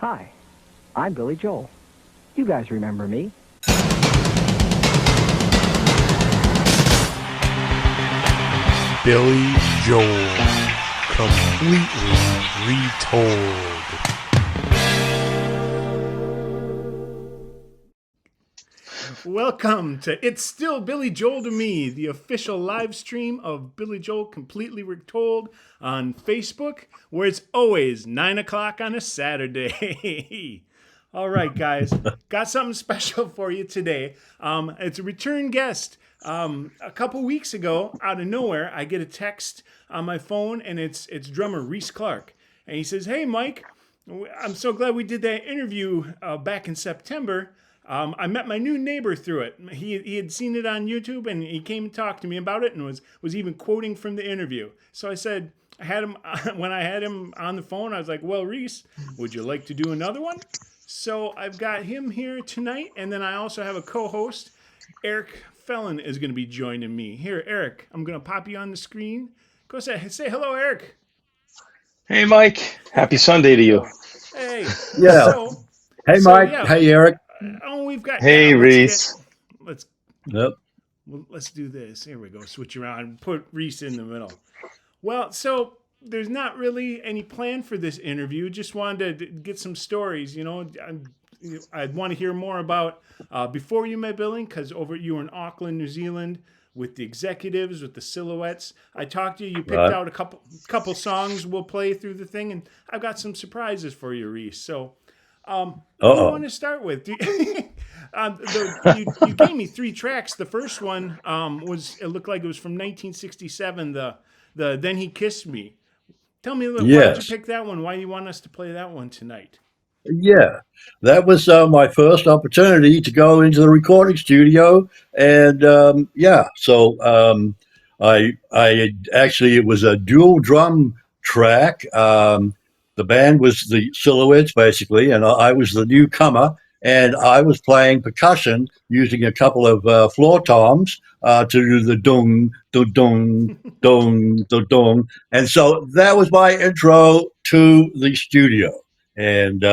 Hi, I'm Billy Joel. You guys remember me? Billy Joel, completely retold. Welcome to It's Still Billy Joel to Me, the official live stream of Billy Joel Completely Retold on Facebook, where it's always 9 o'clock on a Saturday. All right, guys, got something special for you today. It's a return guest. A couple weeks ago, out of nowhere, I get a text on my phone, and it's drummer Rhys Clark. And he says, "Hey, Mike, I'm so glad we did that interview back in September. I met my new neighbor through it. He had seen it on YouTube, and he came and talked to me about it, and was even quoting from the interview." So I said, when I had him on the phone, I was like, "Well, Rhys, would you like to do another one?" So I've got him here tonight, and then I also have a co-host, Eric Felon, is going to be joining me. Here, Eric, I'm going to pop you on the screen. Go say hello, Eric. Hey, Mike. Happy Sunday to you. Hey. Yeah. Hey, Mike. Yeah. Hey, Eric. Oh, we've got. Hey, Rhys. Yep. Let's do this. Here we go. Switch around. Put Rhys in the middle. Well, so there's not really any plan for this interview. Just wanted to get some stories. You know, I'd want to hear more about before you met Billy, because you were in Auckland, New Zealand, with the executives, with the Silhouettes. I talked to you. You picked out a couple songs we'll play through the thing, and I've got some surprises for you, Rhys. So, what do you want to start with? You gave me 3 tracks. The first one it looked like it was from 1967. The Then He Kissed Me. Tell me a little. Why did you pick that one? Why do you want us to play that one tonight? Yeah, that was my first opportunity to go into the recording studio, and I actually, it was a dual drum track. The band was the Silhouettes basically, and I was the newcomer, and I was playing percussion using a couple of floor toms to do the dung, dung, dung, dung, dung, dung, and so that was my intro to the studio. And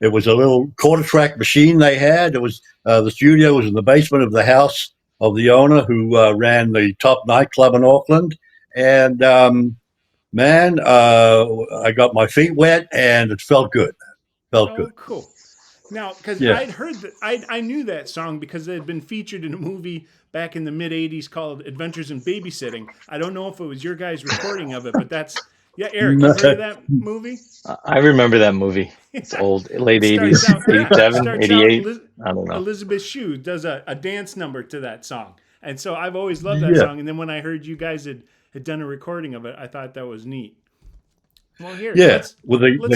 it was a little quarter track machine they had. It was the studio was in the basement of the house of the owner who ran the top nightclub in Auckland. And I got my feet wet, and it felt good. Felt good. Cool. Now, because I'd heard that, I knew that song because it had been featured in a movie back in the mid '80s called Adventures in Babysitting. I don't know if it was your guys' recording of it, but that's. Yeah, Eric, you heard of that movie? I remember that movie. It's old, late 80s, 87, 88. I don't know. Elizabeth Shue does a dance number to that song. And so I've always loved that song. And then when I heard you guys had done a recording of it, I thought that was neat. Well, here, let's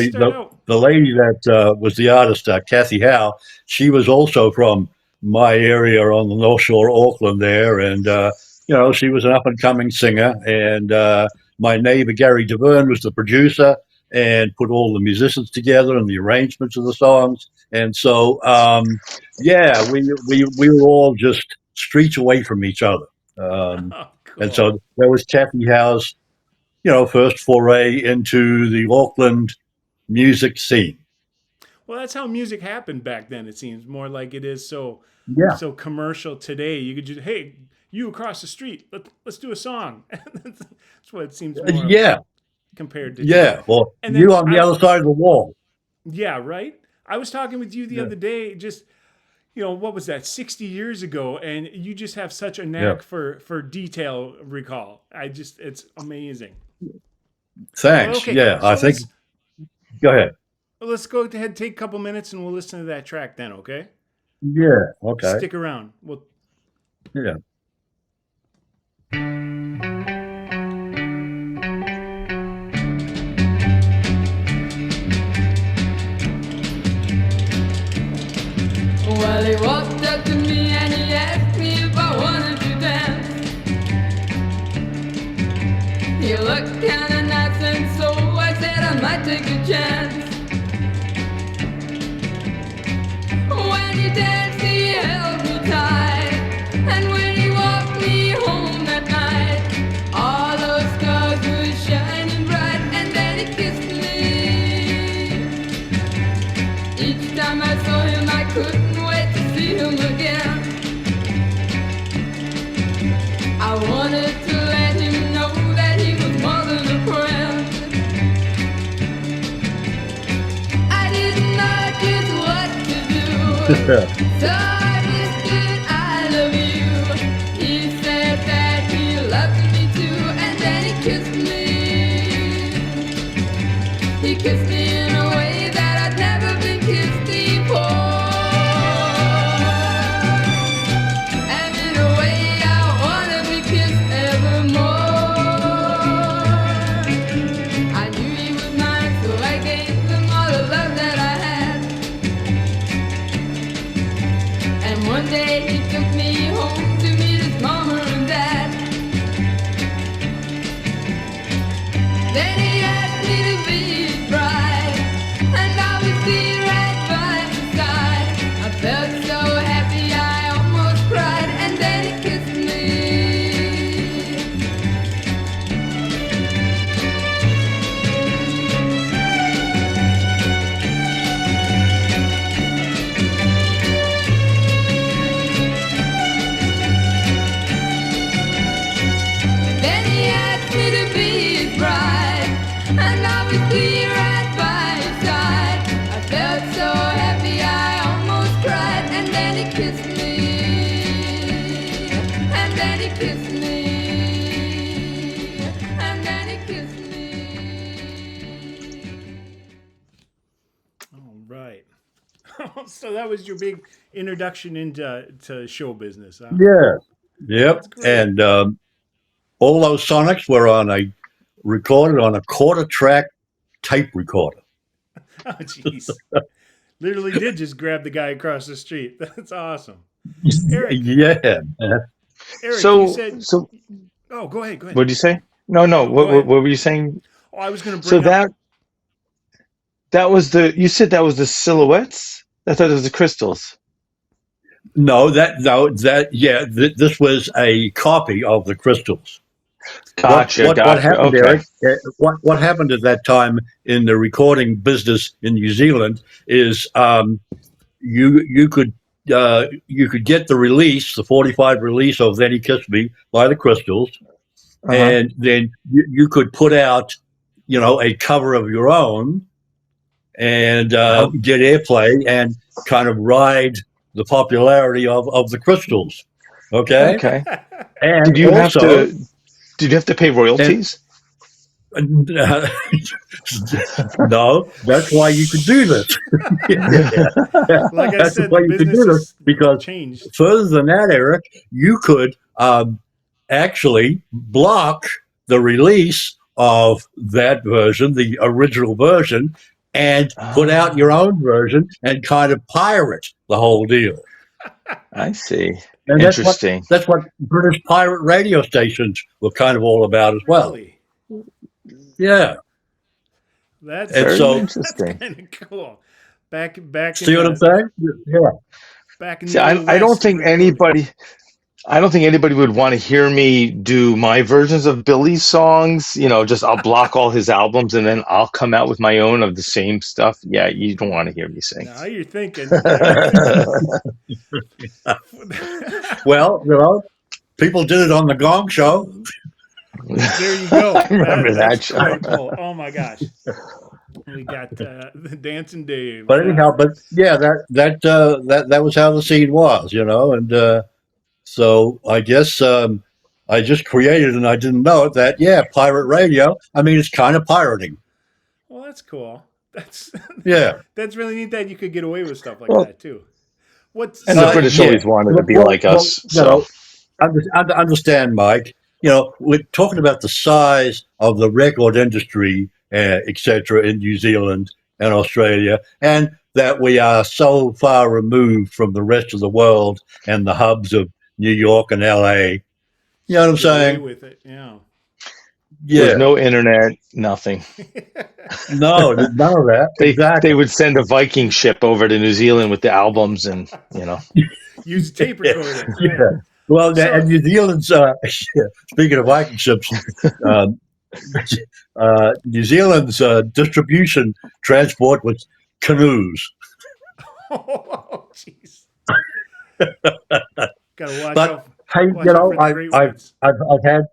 start out. The lady that was the artist, Kathy Howe, she was also from my area on the North Shore, Auckland there. And, she was an up-and-coming singer. And my neighbor, Gary DeVerne, was the producer and put all the musicians together and the arrangements of the songs. And so, we were all just streets away from each other. Cool. And so there was Kathy Howe's, first foray into the Auckland music scene. Well, that's how music happened back then. It seems more like it is so commercial today. You could just, hey, you across the street, let's do a song. That's what it seems more compared to today. Well, and you on the other side of the wall. Yeah, right? I was talking with you the other day, just, what was that, 60 years ago, and you just have such a knack for detail recall. It's amazing. Thanks. Okay. Yeah, so I think. Go ahead. Well, let's go ahead, take a couple minutes, and we'll listen to that track then, okay? Yeah, okay. Stick around. Yeah. Well, he walked up to me and he asked me if I wanted to dance. He looked kinda nice, and so I said I might take a chance. When he danced, he held me tight, and when he walked me home that night, all those stars were shining bright, and then he kissed me. So I whispered, I love you. He said that he loved me too, and then he kissed me. He kissed me in a way that I'd never been kissed before. And in a way I wanna be kissed evermore. I knew he was mine, so I gave him all the love that I had. And one day he took me home to meet his mama and dad. Then he asked me to be his bride, and I would be right by his side. I felt so happy I almost cried, and then he kissed me. Then he asked me to be his bride, and I would be right by his side. I felt so happy I almost cried, and then he kissed me. And then he kissed me. And then he kissed me. All right. So that was your big introduction into show business, huh? Yeah. Yep. That's great. And all those sonics were recorded on a quarter track tape recorder. Oh, jeez. Literally did just grab the guy across the street. That's awesome. Eric, Yeah. Eric, So, you said. so Oh, go ahead. Go ahead. what did you say? No, No, what, go ahead. what were you saying? Oh, I was going to So bring up. that was you said that was the silhouettes? I thought it was the crystals. This was a copy of the Crystals. Gotcha. What happened, Okay. Eric? What happened at that time in the recording business in New Zealand is you could get the release, the 45 release of "Then He Kissed Me" by the Crystals, and then you could put out, a cover of your own and get airplay and kind of ride the popularity of the Crystals. Okay. Okay. And Did you also, have to pay royalties? no, that's why you could do this. Like I That's said, why the you could business do has this, because changed. further than that, Eric, you could actually block the release of that version, the original version, and put out your own version and kind of pirate the whole deal. I see. And Interesting. that's what British pirate radio stations were kind of all about as well. Really? Yeah. That's And Very so, interesting. kind of cool. Back see in what I'm saying? Yeah. back in See, the Old I don't West, think recording. anybody would want to hear me do my versions of Billy's songs. Just I'll block all his albums and then I'll come out with my own of the same stuff. Yeah, you don't want to hear me sing. Now you're thinking. Well, people did it on the Gong Show. There you go. I remember that That's show. quite cool. Oh my gosh. We got the Dancing Dave. But anyhow, that was how the scene was, and so I guess I just created, and I didn't know it, that pirate radio. I mean, it's kind of pirating. Well, that's cool. That's Yeah. that's really neat that you could get away with stuff like Well, that too. What's And the British yeah. always wanted to be Well, like us. understand, Mike. We're talking about the size of the record industry, etc., in New Zealand and Australia, and that we are so far removed from the rest of the world and the hubs of New York and LA. You know what I'm get away saying? with it? Yeah. Yeah. There's no internet, nothing. No, none of that. Exactly. They would send a Viking ship over to New Zealand with the albums, and Use a tape recorder. Yeah. Right. Well, So- and New Zealand's, speaking of Viking ships, New Zealand's distribution transport was canoes. Oh, jeez. Gotta watch But out. hey, Watch out for the great words. I've had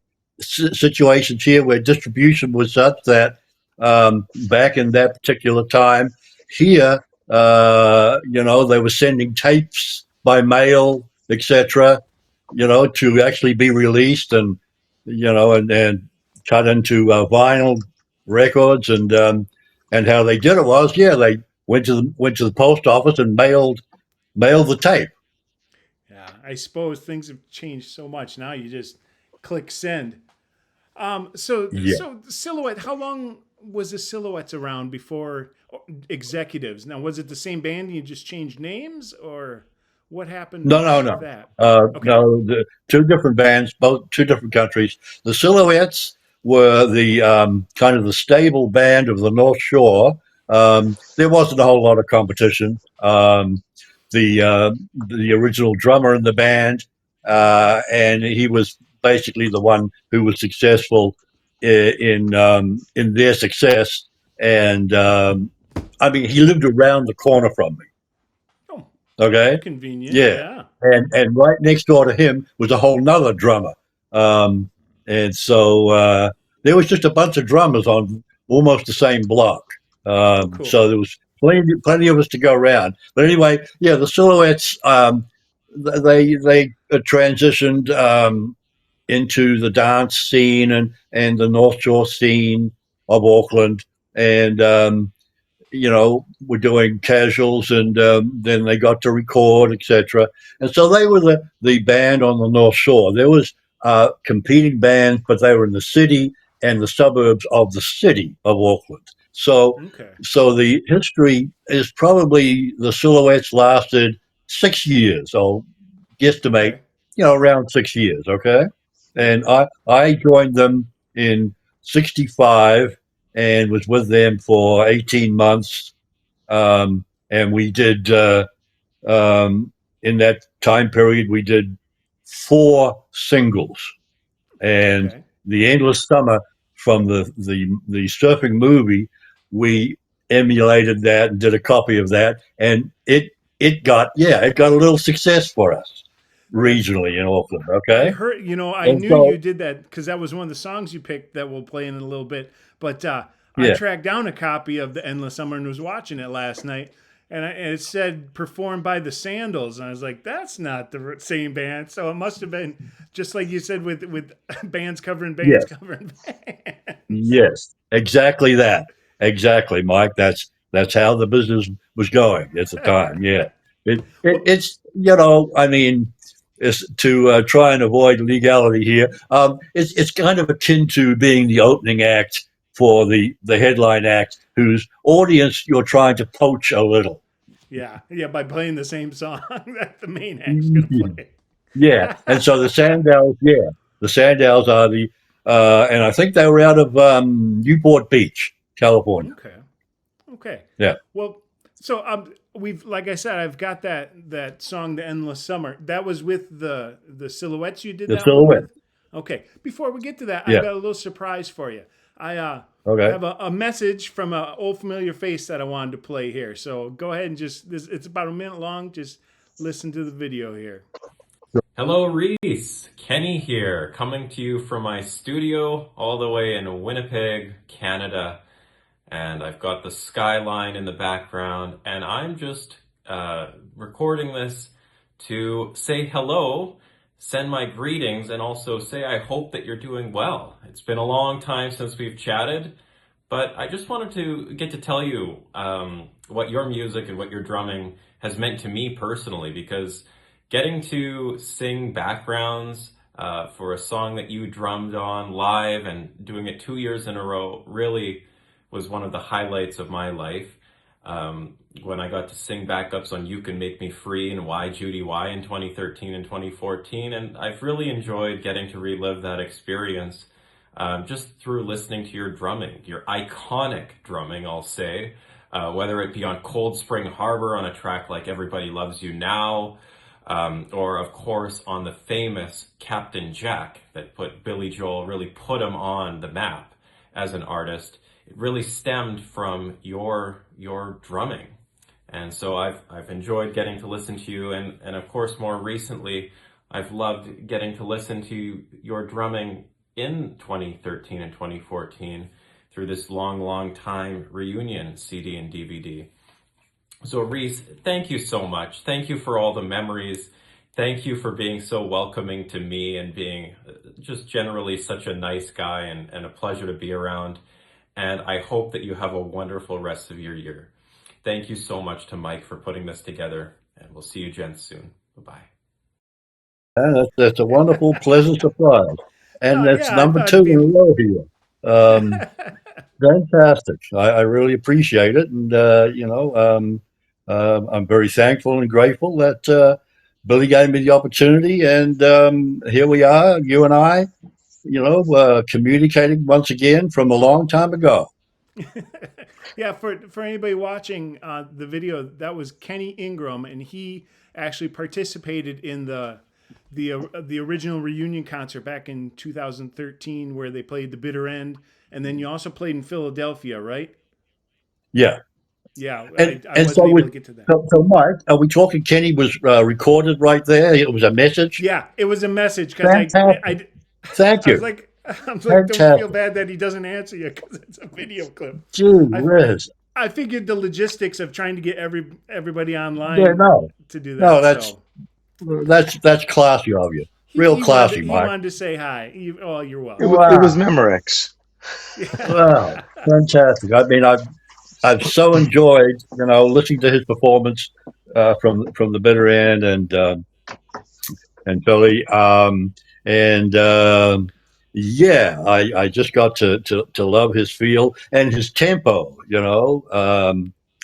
situations here where distribution was such that back in that particular time, here They were sending tapes by mail, etc. To actually be released and cut into vinyl records, and how they did it was, yeah, they went to the post office and mailed the tape. Yeah, I suppose things have changed so much now. You just click send. Yeah. So Silhouette. How long was the Silhouettes around before Executives? Now, was it the same band and you just changed names, or what happened No, no, with no. that? Okay, No, the two different bands, both two different countries. The Silhouettes were the kind of the stable band of the North Shore. There wasn't a whole lot of competition. The original drummer in the band, and he was basically the one who was successful in their success. And I mean, he lived around the corner from me. oh, Okay. convenient. Yeah. Yeah. And right next door to him was a whole nother drummer. Um, and so there was just a bunch of drummers on almost the same block. Oh, cool. So there was plenty of us to go around. But anyway, yeah, the Silhouettes, they transitioned into the dance scene and the North Shore scene of Auckland. And were doing casuals, and then they got to record, etc. And so they were the band on the North Shore. There was competing bands, but they were in the city and the suburbs of the city of Auckland. So, Okay. so the history is probably the Silhouettes lasted 6 years. I'll guesstimate, Okay. around 6 years. Okay, Yeah. and I joined them in '65 and was with them for 18 months. And we did, um, in that time period, we did four singles. And Okay. The Endless Summer from the surfing movie, we emulated that and did a copy of that. And it got a little success for us That's regionally in Auckland. I Okay. heard, I And knew you so, did that because that was one of the songs you picked that we'll play in a little bit. But I yeah, tracked down a copy of The Endless Summer and was watching it last night. And it said performed by the Sandals. And I was like, that's not the same band. So it must have been just like you said with bands covering yeah. bands covering bands. Yes, exactly that. Exactly, Mike. That's how the business was going at the time. Yeah, Well, it's I mean, it's to try and avoid legality here. It's kind of akin to being the opening act for the headline act, whose audience you're trying to poach a little. yeah. Yeah. By playing the same song that the main act's going to play. Yeah, and so the Sandals, yeah, the Sandals are and I think they were out of Newport Beach, California. Okay. Okay. Yeah, Well, so we've like I said, I've got that song, "The Endless Summer." That was with the Silhouettes. You did the that one with. Silhouette. Okay. Before we get to that, I've Yeah. got a little surprise for you. I Okay. have a message from an old familiar face that I wanted to play here. So go ahead and it's about a minute long. Just listen to the video here. Hello, Rhys. Kenny here, coming to you from my studio all the way in Winnipeg, Canada. And I've got the skyline in the background, and I'm just recording this to say hello, send my greetings, and also say I hope that you're doing well. It's been a long time since we've chatted, but I just wanted to get to tell you what your music and what your drumming has meant to me personally, because getting to sing backgrounds for a song that you drummed on live and doing it 2 years in a row really was one of the highlights of my life. When I got to sing backups on You Can Make Me Free and Why Judy Why in 2013 and 2014, and I've really enjoyed getting to relive that experience just through listening to your drumming, your iconic drumming, I'll say, whether it be on Cold Spring Harbor on a track like Everybody Loves You Now, or of course on the famous Captain Jack that Billy Joel really put him on the map as an artist. It really stemmed from your drumming. And so I've enjoyed getting to listen to you, and of course more recently I've loved getting to listen to your drumming in 2013 and 2014 through this long time reunion CD and DVD. So, Rhys, thank you so much. Thank you for all the memories. Thank you for being so welcoming to me and being just generally such a nice guy and a pleasure to be around. And I hope that you have a wonderful rest of your year. Thank you so much to Mike for putting this together, and we'll see you gents soon. Bye That's a wonderful, pleasant surprise. And Oh that's yeah, I number thought two it'd in a be. row here. Fantastic. I really appreciate it. And, I'm very thankful and grateful that Billy gave me the opportunity. And here we are, you and I, communicating once again from a long time ago. Yeah, for anybody watching the video, that was Kenny Ingram, and he actually participated in the original reunion concert back in 2013, where they played the bitter end, and then you also played in Philadelphia, right? Yeah. Yeah, And I and wasn't so able to with get to that. so Mike, are we talking? Kenny was recorded right there. It was a message. Yeah, it was a message because Fantastic. Thank I was you. like, I'm like, don't feel Fantastic. bad that he doesn't answer you because it's a video clip. Gee I whiz. I figured the logistics of trying to get everybody Yeah, online no, to do no, that. So that's classy of you. Real classy, he Mike. wanted to say hi. Oh, you're welcome. It was Wow. Memorex. Wow. Fantastic. I mean, I've so enjoyed, listening to his performance from the bitter end and Billy. And yeah, I just got to love his feel and his tempo,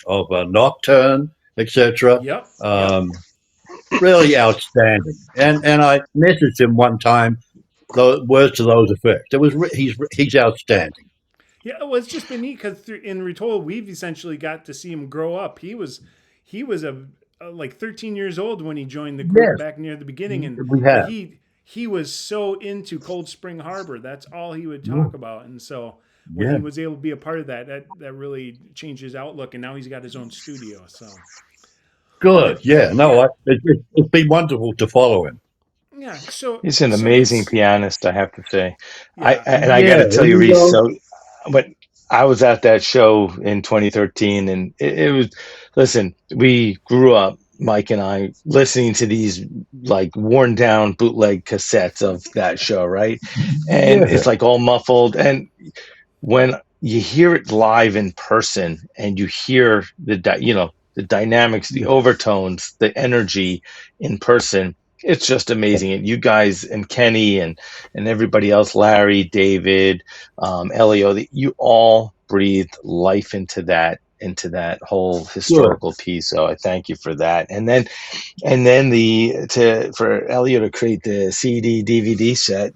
of Nocturne, etc. Yep, yep. Um, really outstanding. And I messaged him one time the words to those effects. He's outstanding. Yeah, well, it's just been neat because in Retold, we've essentially got to see him grow up. He was like 13 years old when he joined the group Yes, back near the beginning, we but have. he was so into Cold Spring Harbor. That's all he would Yeah, talk about, and so when he yeah. was able to be a part of that, that really changed his outlook. And now he's got his own studio. So, Good. but Yeah. No, yeah, it's been wonderful to follow him. yeah. So He's an so amazing let's pianist, I have to say. yeah. I got Yeah. to tell you, You Reese. know, So, but I was at that show in 2013, and it was. Listen, we grew up, Mike and I, listening to these like worn down bootleg cassettes of that show, right? And yeah. it's like all muffled, and when you hear it live in person and you hear the dynamics, the overtones, the energy in person, it's just amazing. And you guys and Kenny and everybody else, Larry, David, Elio, you all breathed life into that whole Good. historical piece. So I thank you for that. And then the to for Elio to create the CD DVD set,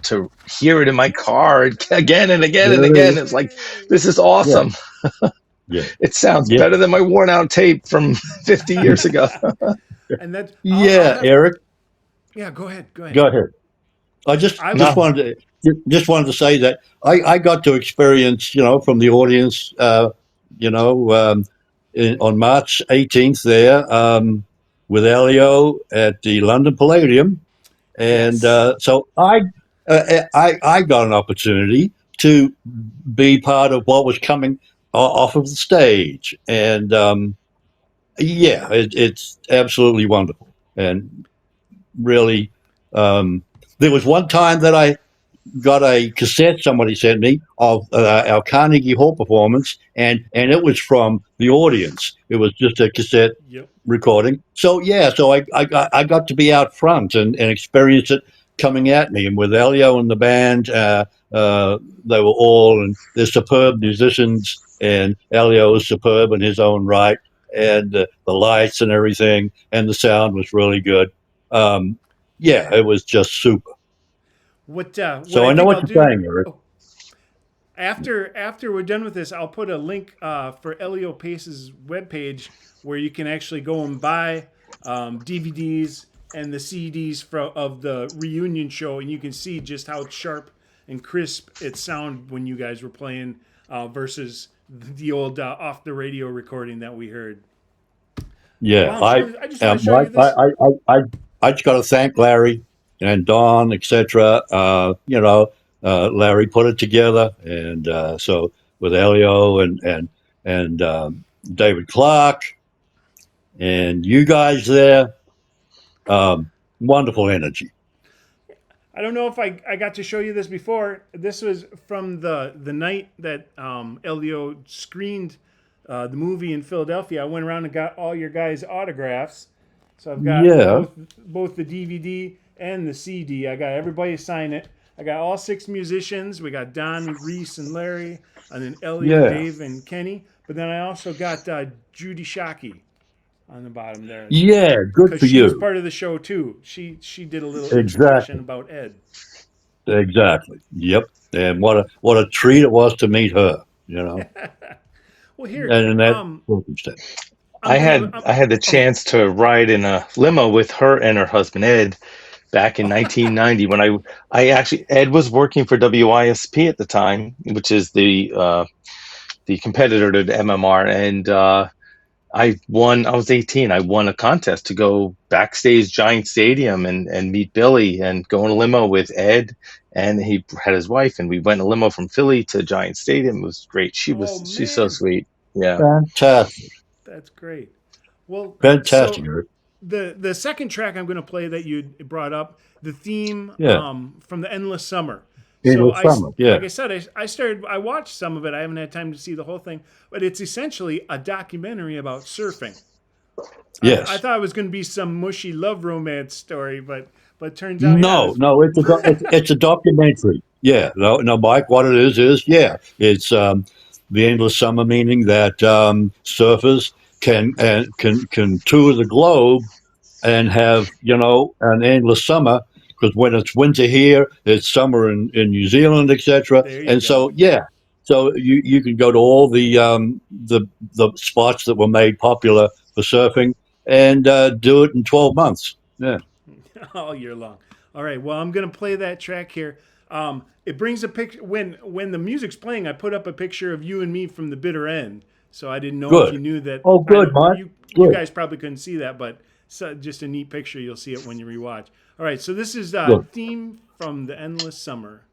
to hear it in my car again and again and again. It's like, this is Yeah. awesome. Yeah. It sounds Yeah. better than my worn out tape from 50 years ago. And that I'll Yeah. have Eric, yeah. Go ahead, go ahead. go ahead. I just I just No, wanted just wanted to say that I got to experience, from the audience, you know, um, on March 18th there, with Elio at the London Palladium, and yes. so I got an opportunity to be part of what was coming off of the stage, and yeah, it's absolutely wonderful, and really. Um, there was one time that I got a cassette somebody sent me of our Carnegie Hall performance, and it was from the audience. It was just a cassette Yep. recording. So yeah, so I got to be out front and experience it coming at me, and with Elio and the band, they were all and they're superb musicians, and Elio is superb in his own right, and the lights and everything, and the sound was really good. Um, yeah, it was just super. What So I I know think what I'll you're do saying, Eric. after we're done with this, I'll put a link for Elio Pace's webpage where you can actually go and buy DVDs and the CDs of the reunion show, and you can see just how sharp and crisp it sounded when you guys were playing versus the old off the radio recording that we heard. Yeah, Wow! So I just want to show Mike, you this. I just got to thank Larry and Don, etc. Larry put it together, and so with Elio and David Clark, And you guys there, wonderful energy. I don't know if I got to show you this before. This was from the night that Elio screened the movie in Philadelphia. I went around and got all your guys' autographs. So I've got Yeah, both the DVD and the CD. I got everybody sign it. I got all 6 musicians. We got Don, Rhys, and Larry, and then Elio, yeah, Dave, and Kenny. But then I also got Judy Shockey on the bottom there yeah. Good because for she was you. part of the show too. She did a little introduction Exactly, about Ed. exactly. Yep. And what a treat it was to meet her. You know, Well, here, and in that circumstance. I'm gonna. I had the Oh, chance to ride in a limo with her and her husband Ed back in 1990 when I actually Ed was working for WISP at the time, which is the competitor to the MMR, and I won. I was 18. I won a contest to go backstage Giant Stadium and meet Billy and go in a limo with Ed, and he had his wife, and we went in a limo from Philly to Giant Stadium. It was great. oh She's so man, sweet. Yeah. Fantastic, that's great. Well, fantastic, so Eric. the second track I'm gonna play that you brought up, the theme Yeah, from the Endless Summer. in So the summer. Yeah, like I said, I watched some of it. I haven't had time to see the whole thing, but it's essentially a documentary about surfing. I yes. thought it was going to be some mushy love romance story, but turns out, yeah, No, this. no, it's a documentary. Yeah, no, no, Mike. What it is yeah, it's the endless summer, meaning that surfers can tour the globe and have an endless summer because when it's winter here, it's summer in New Zealand, etc. There you And go. so yeah, so you can go to all the spots that were made popular for surfing and do it in 12 months. Yeah, All year long. All right. Well, I'm gonna play that track here. It brings a picture when the music's playing. I put up a picture of you and me from the bitter end. So I didn't know if good. you knew that. Oh, I good, know Mike. you Good, guys probably couldn't see that, but just a neat picture. You'll see it when you rewatch. All right. So this is good. theme from the Endless Summer.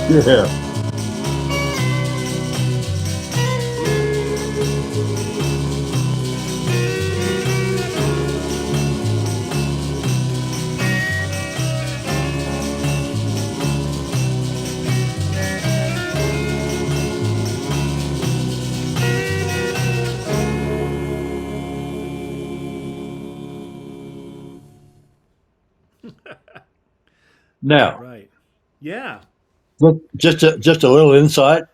Yeah. All Now, right. Yeah. just a little insight.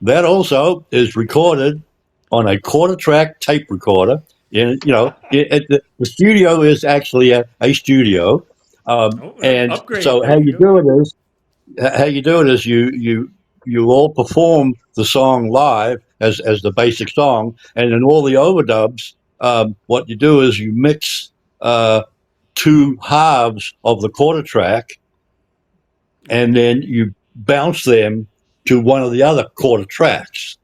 That also is recorded on a quarter track tape recorder. And the studio is actually a studio. Oh, And upgrade. so There how you you go. do it is how you do it is you all perform the song live as the basic song, and in all the overdubs, what you do is you mix two halves of the quarter track, and then you bounce them to one of the other quarter tracks.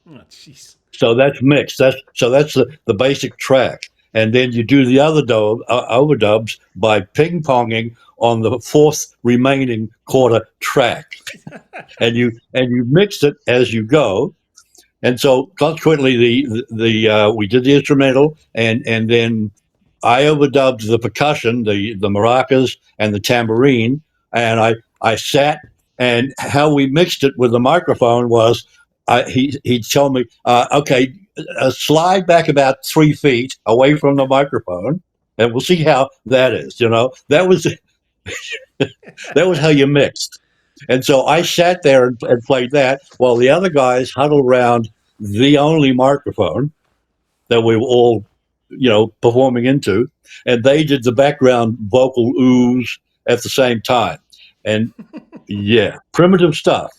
Oh, jeez. So that's mixed. That's the basic track, and then you do the other overdubs by ping ponging on the fourth remaining quarter track, and you mix it as you go. And so consequently, the we did the instrumental, and then I overdubbed the percussion, the maracas and the tambourine, and I sat, and how we mixed it with the microphone was he told me, okay, slide back about 3 feet away from the microphone, and we'll see how that is. That was how you mixed. And so I sat there and played that while the other guys huddled around the only microphone that we were all, performing into, and they did the background vocal oohs at the same time. And yeah, primitive stuff.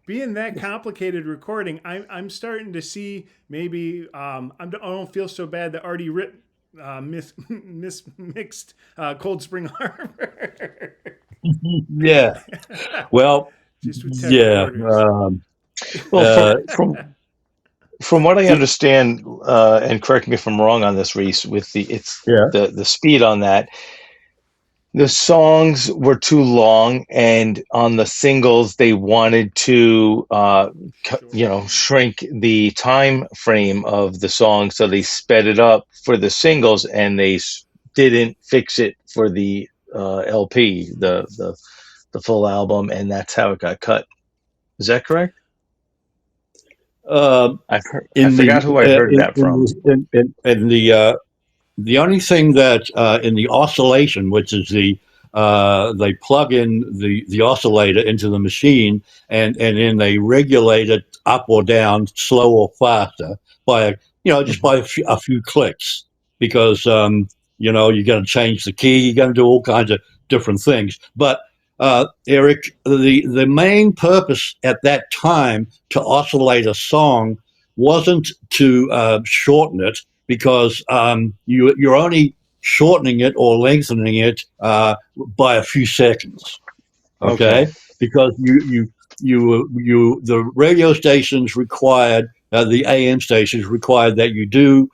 Being that complicated recording, I'm starting to see maybe I don't feel so bad that Artie Ritt mixed Cold Spring Harbor. Yeah. Well, Just with 10 yeah. quarters. Well, from what I It- understand, and correct me if I'm wrong on this, Rhys, with yeah. the speed on that, the songs were too long, and on the singles they wanted to shrink the time frame of the song, so they sped it up for the singles, and they didn't fix it for the LP, the full album, and that's how it got cut. Is that correct? I forgot who I heard that from. In the only thing that in the oscillation, which is they plug in the oscillator into the machine, and then they regulate it up or down, slow or faster, by just by a few clicks, because you got to change the key, you got to do all kinds of different things. But Eric, the main purpose at that time to oscillate a song wasn't to shorten it, because you're only shortening it or lengthening it by a few seconds. Okay, because the radio stations required, the AM stations required that you do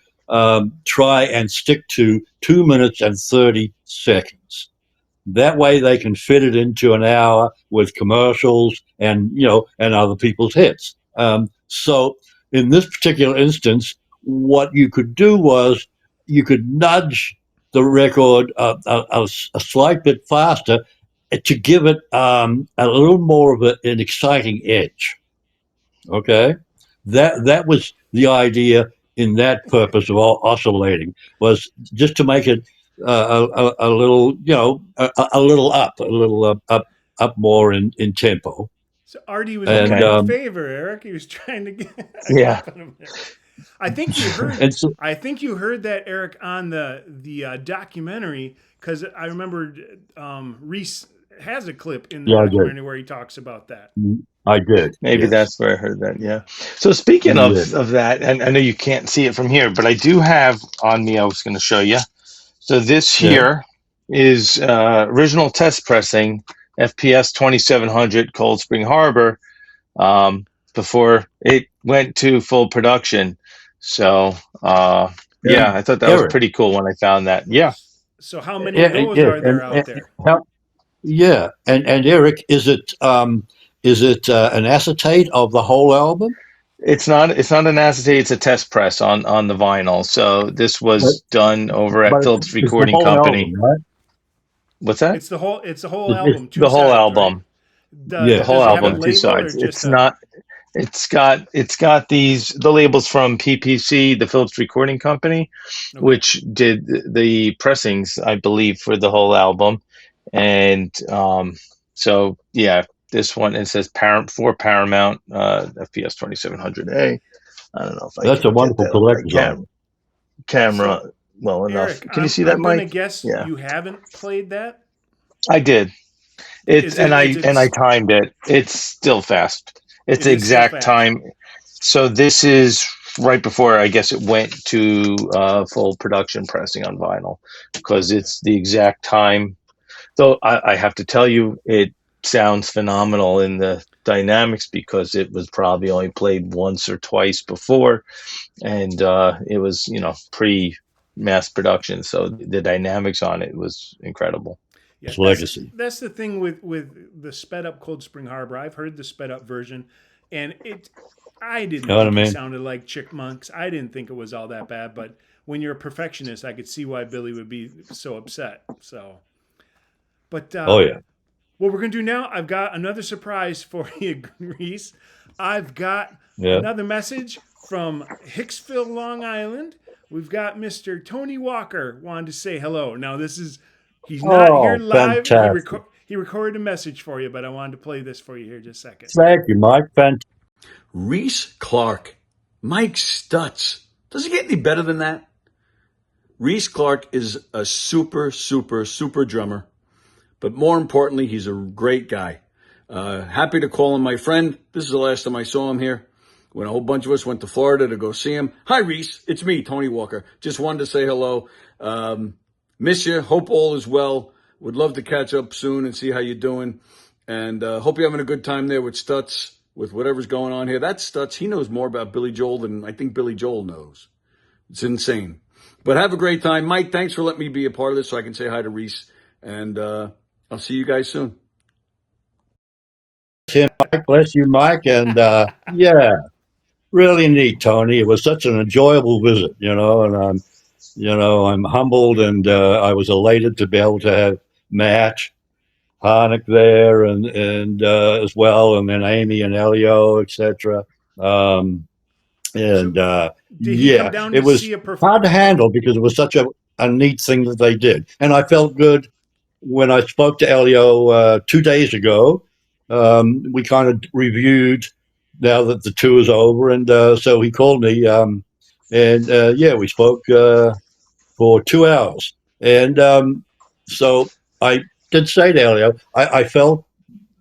try and stick to 2 minutes and 30 seconds. That way they can fit it into an hour with commercials and and other people's hits. So in this particular instance, what you could do was you could nudge the record a slight bit faster to give it a little more of an exciting edge. Okay, that was the idea in that purpose of oscillating, was just to make it a little, a little up, up more in tempo. So Artie was And doing you a favor, Eric. He was trying to get. Yeah. I think you heard. and so, I think you heard that, Eric, on the documentary, because I remember Rhys has a clip in the yeah, I did. documentary where he talks about that. I did. Maybe yes. that's where I heard that. Yeah. So speaking You of did. that, and I know you can't see it from here, but I do have on me. I was going to show you. So this Yeah. here is original test pressing FPS 2700 Cold Spring Harbor before it went to full production. So yeah, I thought that was Eric. pretty cool when I found that. Yeah. So how many of those are there out there? Yeah, and Eric, is it an acetate of the whole album? It's not an acetate, it's a test press on the vinyl. So this was done over at But Phillips it's the Recording whole Company. album, right? What's that? It's the whole album. Two The whole sides, album. Right? Yeah. The whole Does it have a album, two label or sides. just It's not. It's got the labels from PPC, the Phillips Recording Company, Okay. which did the pressings, I believe, for the whole album. And so yeah, this one, it says for Paramount FPS 2700A. I don't know if I That's a can get wonderful that on my collector's item. camera So, well enough. Eric, Can you see that, I'm gonna Mike? guess Yeah, you haven't played that. I did. It's and I It's timed it. It's still fast. It's it the is still exact fast. time. So this is right before I guess it went to full production pressing on vinyl because Okay. it's the exact time. Though I have to tell you, it sounds phenomenal in the dynamics because it was probably only played once or twice before, and it was pre mass production. So the dynamics on it was incredible. Yeah, legacy. that's the thing with the sped up Cold Spring Harbor. I've heard the sped up version, and I You didn't know what I think he mean? sounded like Chickmunks. I didn't think it was all that bad. But when you're a perfectionist, I could see why Billy would be so upset. So, but Oh yeah, what we're gonna do now, I've got another surprise for you, Reese. I've got yeah. another message from Hicksville, Long Island. We've got Mr. Tony Walker wanted to say hello. Now this is he's not here Oh, live. fantastic! He recorded a message for you, but I wanted to play this for you here just a second. Thank you, Mike. Fantastic. Rhys Clark, Mike Stutz. Does it get any better than that? Rhys Clark is a super, super, super drummer, but more importantly, he's a great guy. Happy to call him my friend. This is the last time I saw him here when a whole bunch of us went to Florida to go see him. Hi, Rhys. It's me, Tony Walker. Just wanted to say hello. Miss you. Hope all is well. Would love to catch up soon and see how you're doing. And hope you're having a good time there with Stutz, with whatever's going on here. That's Stutz. He knows more about Billy Joel than I think Billy Joel knows. It's insane. But have a great time. Mike, thanks for letting me be a part of this so I can say hi to Rhys. And I'll see you guys soon. Mike, bless you, Mike, and yeah, really neat, Tony. It was such an enjoyable visit, and I'm humbled and I was elated to be able to have Matt Harnick there and as well, and then Amy and Elio, etc. Um, So and did he come yeah, down it to was see a hard to handle because it was such a neat thing that they did, and I felt good when I spoke to Elio 2 days ago. We kind of reviewed now that the tour is over, and so he called me, and yeah, we spoke for 2 hours, and so I did say to Elio, I felt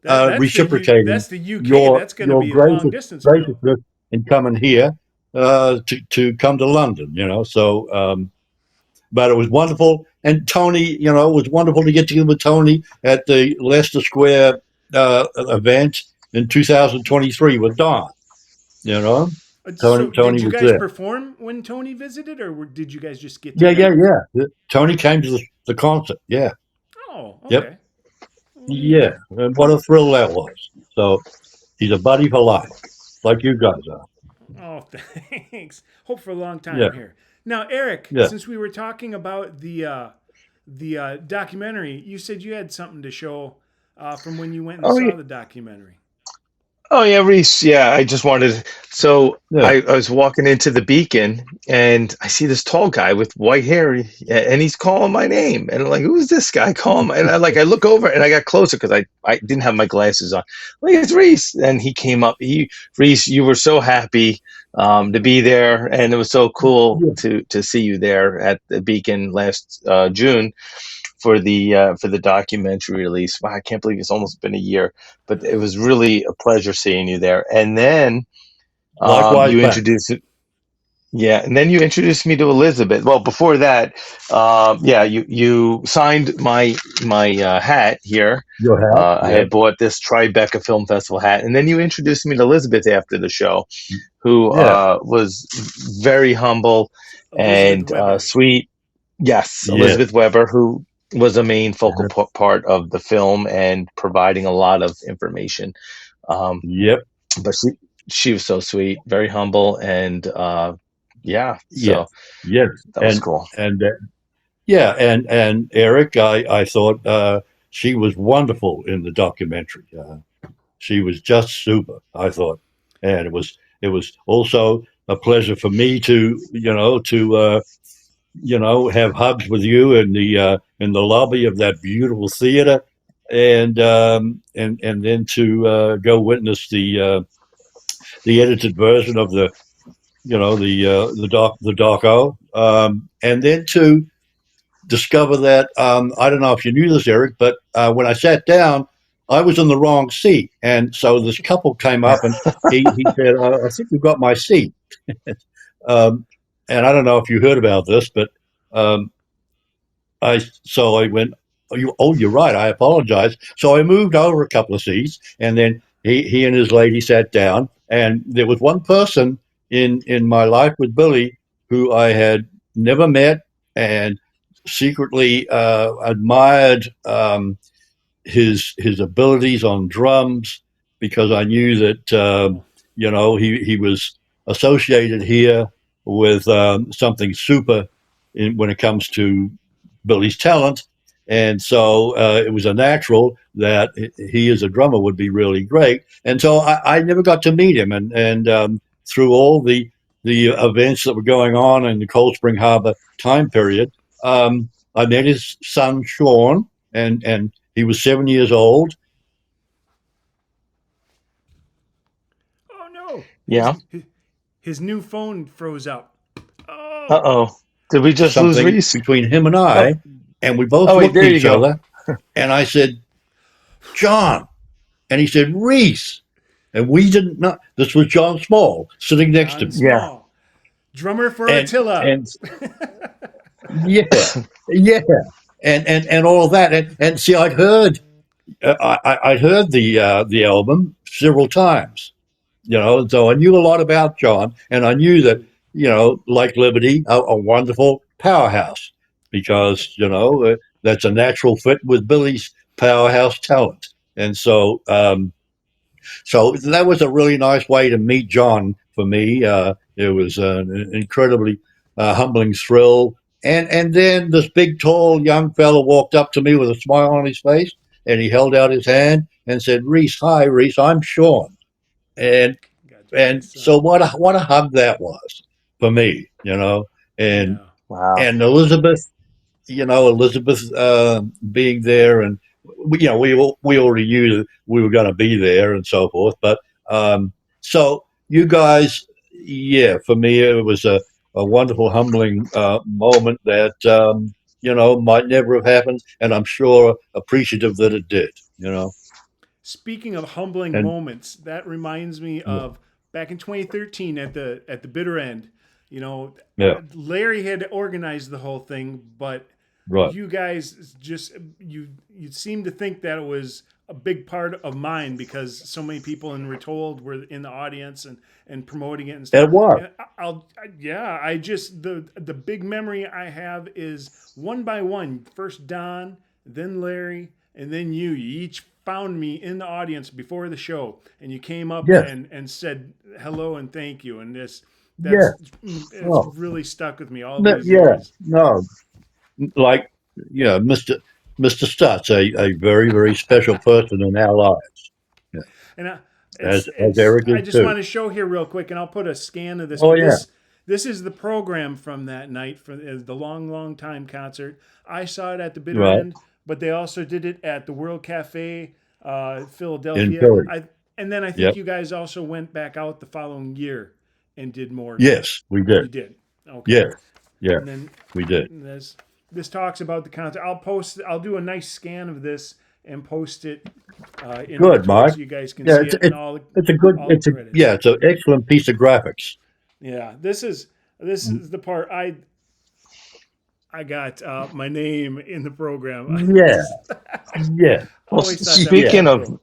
reciprocating that's the UK. your That's going to be a long gracious distance bill. graciousness in coming here to come to London. So but it was wonderful. And Tony, it was wonderful to get together with Tony at the Leicester Square event in 2023 with Don. You know, So Tony did you was guys there. perform when Tony visited, or did you guys just get Yeah, yeah, together? yeah. Tony came to the concert. Yeah, Oh, yep, okay. Well, neat. yeah. And what a thrill that was. So he's a buddy for life, like you guys are. Oh, thanks. Hope for a long Yeah, time here. Now, Eric, yeah. since we were talking about the documentary, you said you had something to show from when you went and Oh saw yeah. the documentary. Oh yeah, Reese. Yeah, I just wanted. So Yeah. I was walking into the Beacon, and I see this tall guy with white hair, and he's calling my name, and I'm like, "Who's this guy calling?" And I look over, and I got closer because I didn't have my glasses on. Like it's Reese, and he came up. Reese, you were so happy to be there, and it was so cool Yeah. to see you there at the Beacon last June for the documentary release. Wow, I can't believe it's almost been a year, but it was really a pleasure seeing you there. And then Likewise, you back. introduced yeah, and then you introduced me to Elizabeth. Well, before that, yeah, you signed my hat here. Your hat. I Yeah. had bought this Tribeca Film Festival hat, and then you introduced me to Elizabeth after the show, who Yeah. was very humble Elizabeth and Weber. sweet. Yes, Yeah. Elizabeth Weber, who was a main focal part of the film and providing a lot of information. Um, Yep. but she was so sweet, very humble, and yeah, Yes. so Yes. that was And cool. and yeah, and Eric, I thought she was wonderful in the documentary. She was just super, I thought, and it was also a pleasure for me to have hugs with you in the lobby of that beautiful theater, and then to go witness the edited version of the doco, and then to discover that I don't know if you knew this, Eric, but when I sat down I was in the wrong seat, and so this couple came up and he said, "I think you've got my seat." um, and I don't know if you heard about this, but um, I went, oh, you're right. I apologize. So I moved over a couple of seats, and then he and his lady sat down, and there was one person in my life with Billy who I had never met and secretly admired. His abilities on drums because I knew that he was associated here with something super when it comes to Billy's talent, and so it was a natural that he as a drummer would be really great. And so I never got to meet him, and through all the events that were going on in the Cold Spring Harbor time period, I met his son Sean, and he was 7 years old. Oh no! Yeah. His new phone froze up. Oh. Uh-oh. Did we just lose Something Rhys? between him and Oh, I, and we both wait, looked at there you each go. other, and I said, "John," and he said, "Rhys," and we didn't know this was John Small sitting next to John me, Yeah. Small, drummer for and Attila. and yeah, yeah, and all of that, and see, I'd heard I'd heard the album several times, and so I knew a lot about John, and I knew that, like Liberty, a wonderful powerhouse, because, that's a natural fit with Billy's powerhouse talent. And so that was a really nice way to meet John for me. It was an incredibly humbling thrill. And then this big, tall, young fellow walked up to me with a smile on his face, and he held out his hand and said, "Rhys, hi, Rhys, I'm Sean." And Got so what a hug that was for me, and yeah. Wow. and Elizabeth being there, and we already knew that we were going to be there and so forth. But so you guys, yeah, for me it was a wonderful, humbling moment that might never have happened, and I'm sure appreciative that it did. Speaking of humbling And moments, that reminds me of back in 2013 at the bitter end. You know, yeah, Larry had organized the whole thing, but right. you guys just you seem to think that it was a big part of mine because so many people in Retold were in the audience and promoting it and stuff. It was. And I just the big memory I have is one by one. First Don, then Larry, and then you. You each found me in the audience before the show, and you came up Yes. and said hello and thank you. And Yes. it's Oh, really stuck with me all these yeah. years. No, like Mr. Stutz, a very, very special person in our lives. Yeah. And As it's Eric I is just too. want to show here real quick, and I'll put a scan of this. Oh But yeah, this is the program from that night for the long time concert. I saw it at the bitter right. end, but they also did it at the World Cafe, In Philadelphia. Philly. And then I think Yep. you guys also went back out the following year and did more. Yes, we You did. did. Okay. Yeah. Yeah, And then we did. this talks about the concert. I'll do a nice scan of this and post it into the Good, code Mike. so you guys can Yeah, see it and it's a good all the credits. it's an excellent piece of graphics. Yeah, this is the part I got my name in the program. Yeah, yeah, Well, Always thought that was yeah, pretty speaking of cool.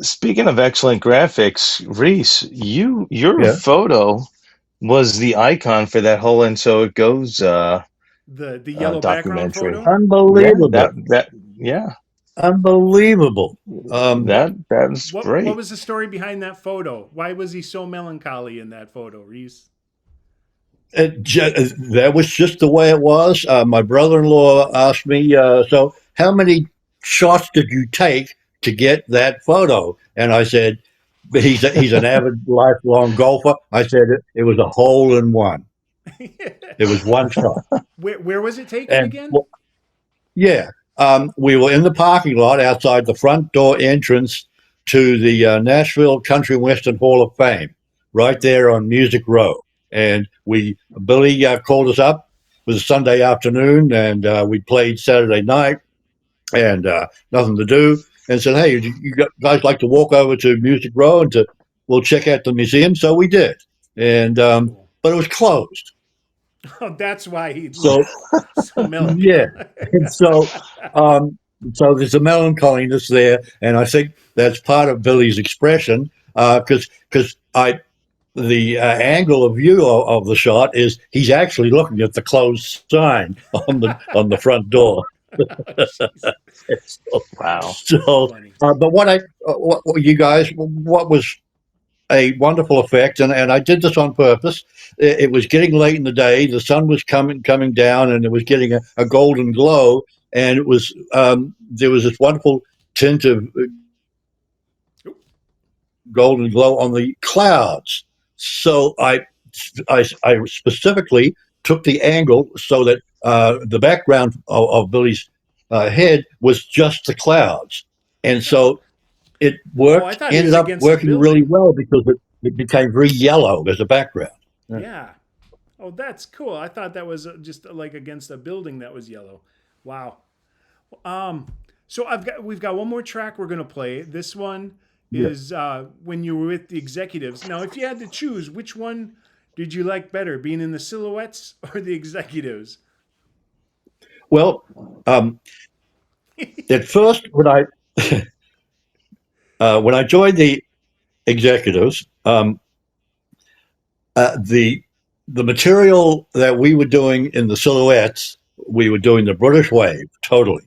speaking of excellent graphics, Reese, your yeah. photo was the icon for that whole "And So It Goes" The yellow background documentary. photo. Yeah, that Unbelievable. that yeah, Unbelievable. What that's what great. was the story behind that photo? Why was he so melancholy in that photo, Reese? That was just the way it was. My brother-in-law asked me, "So, how many shots did you take to get that photo?" And I said, "He's an avid, lifelong golfer." I said it was a hole in one. It was one shot, Where was it taken and again? well, yeah, we were in the parking lot outside the front door entrance to the Nashville Country Western Hall of Fame, right there on Music Row. And Billy called us up. It was a Sunday afternoon, and we played Saturday night, and nothing to do. and said, "Hey, guys like to walk over to Music Row and we'll check out the museum?" So we did, and Cool. but it was closed. Oh, that's why he So looked so yeah, melancholy. and um, so there's a melancholiness there, and I think that's part of Billy's expression because I the angle of view of the shot is he's actually looking at the closed sign on the front door. Oh, jeez. so, Wow. That's so funny. but what you guys, what was a wonderful effect, and I did this on purpose. It was getting late in the day. The sun was coming down, and it was getting a golden glow, and it was there was this wonderful tint of golden glow on the clouds. So I specifically took the angle so that the background of Billy's head was just the clouds, and so it Oh, I worked. thought he was Ended up against the working really building. well because it became very yellow as a background. Yeah. Yeah. Oh, that's cool. I thought that was just like against a building that was yellow. Wow. Um, so we've got one more track we're gonna play. This one Yeah. is when you were with the executives. Now, if you had to choose, which one did you like better, being in the Silhouettes or the executives? Well, at first when I joined the executives, the material that we were doing in the Silhouettes, we were doing the British wave totally,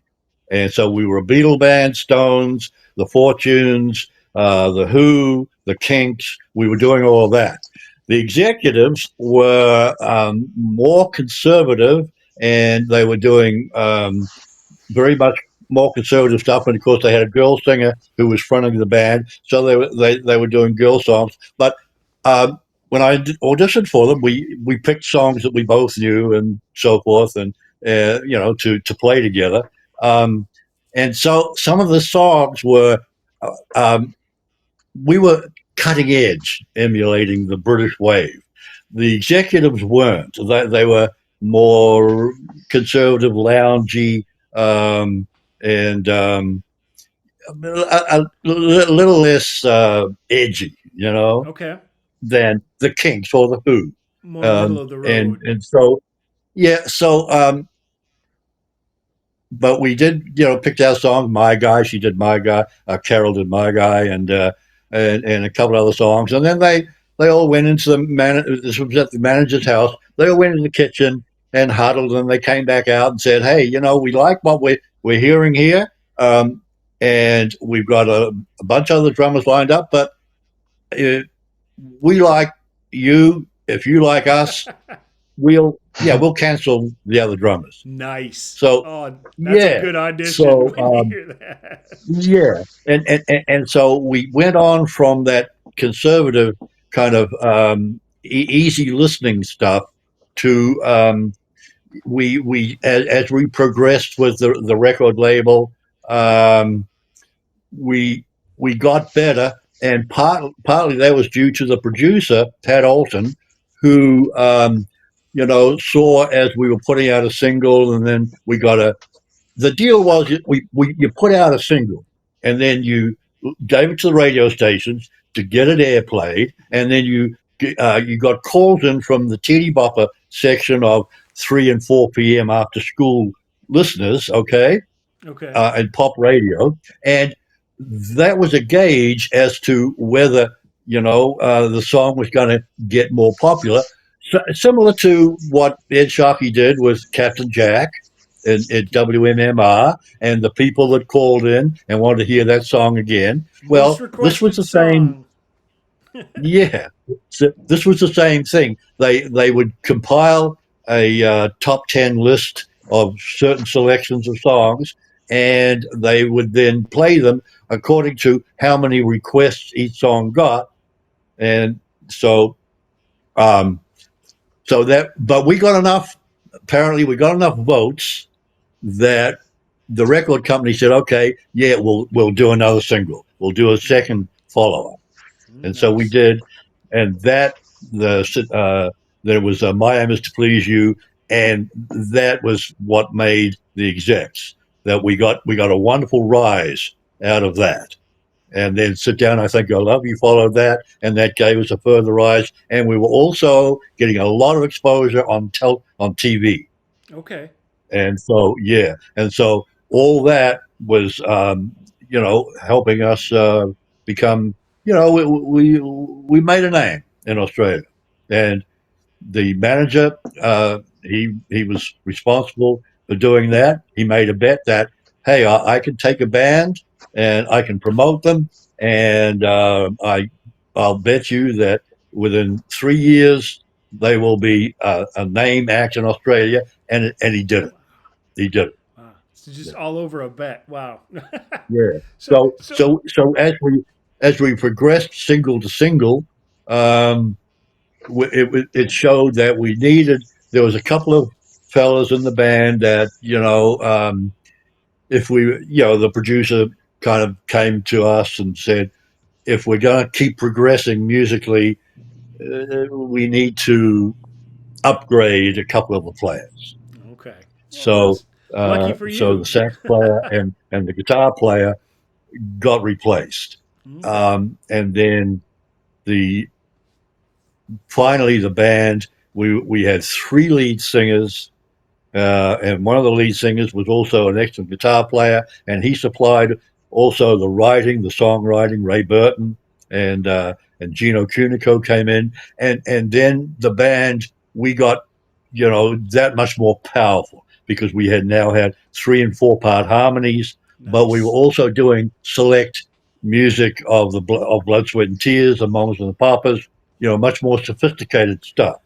and so we were a Beatle band, Stones, the Fortunes, the Who, the Kinks. We were doing all of that. The executives were more conservative, and they were doing very much more conservative stuff. And of course, they had a girl singer who was fronting the band, so they were doing girl songs. But um, when I auditioned for them, we picked songs that we both knew and so forth, and to play together. Um, and so some of the songs were um, we were cutting edge, emulating the British wave. The executives weren't. They were more conservative, loungy, um, and a little less edgy, Okay. than the Kinks or the Who. More middle of the And road. so yeah, so but we did, picked our song. My Guy, she did My Guy. Carol did My Guy, and a couple other songs. And then they all went into this was at the manager's house. They all went into the kitchen and huddled, and they came back out and said, "Hey, we like what we're hearing here, and we've got a bunch of other drummers lined up, but uh, we like you. If you like us, we'll cancel the other drummers." Nice. So Oh, that's a yeah, good audition so when you hear that. yeah, and so we went on from that conservative kind of easy listening stuff to we as we progressed with the record label, um, we we got better, and partly that was due to the producer Pat Alton, who saw as we were putting out a single, and then we got a the deal was you put out a single and then you gave it to the radio stations to get it airplayed, and then you got calls in from the teeny bopper section of 3 and 4 p.m. after school listeners, okay, Okay. and pop radio, and that was a gauge as to whether the song was going to get more popular. Similar to what Ed Sharkey did with Captain Jack at WMMR, and the people that called in and wanted to hear that song again. Most Well, this was requested the same. song. Yeah, so this was the same thing. They would compile a top 10 list of certain selections of songs, and they would then play them according to how many requests each song got. And so, um, but we got enough. Apparently, we got enough votes that the record company said, "Okay, yeah, we'll do another single. We'll do a second follow up." And so we Nice. did, and there was "My Aim Is to Please You," and that was what made the execs. That we got a wonderful rise out of that. And then Sit Down, I Think I Love You followed that, and that gave us a further rise. And we were also getting a lot of exposure on TV. Okay. And so, yeah. And so all that was, helping us become, we made a name in Australia. And the manager, he was responsible for doing that. He made a bet that, hey, I can take a band and I can promote them, and I'll bet you that within 3 years they will be a name act in Australia, and he did it. He did it. Wow. It's just all over a bet. Wow. Yeah. so So so so so as we progressed single to single, um, it showed that we needed. There was a couple of fellas in the band that if we the producer kind of came to us and said, if we're going to keep progressing musically, we need to upgrade a couple of the players. okay. Well, So that's lucky for so the you. sax player and the guitar player got replaced, Okay. and then the finally the band, we had three lead singers, and one of the lead singers was also an excellent guitar player, and he supplied also the writing, the songwriting. Ray Burton and Gino Cunico came in, and then the band, we got that much more powerful because we had now had 3 and 4 part harmonies, but we were Nice. also doing select music of of Blood, Sweat, and Tears, the Mamas and the Papas, much more sophisticated stuff.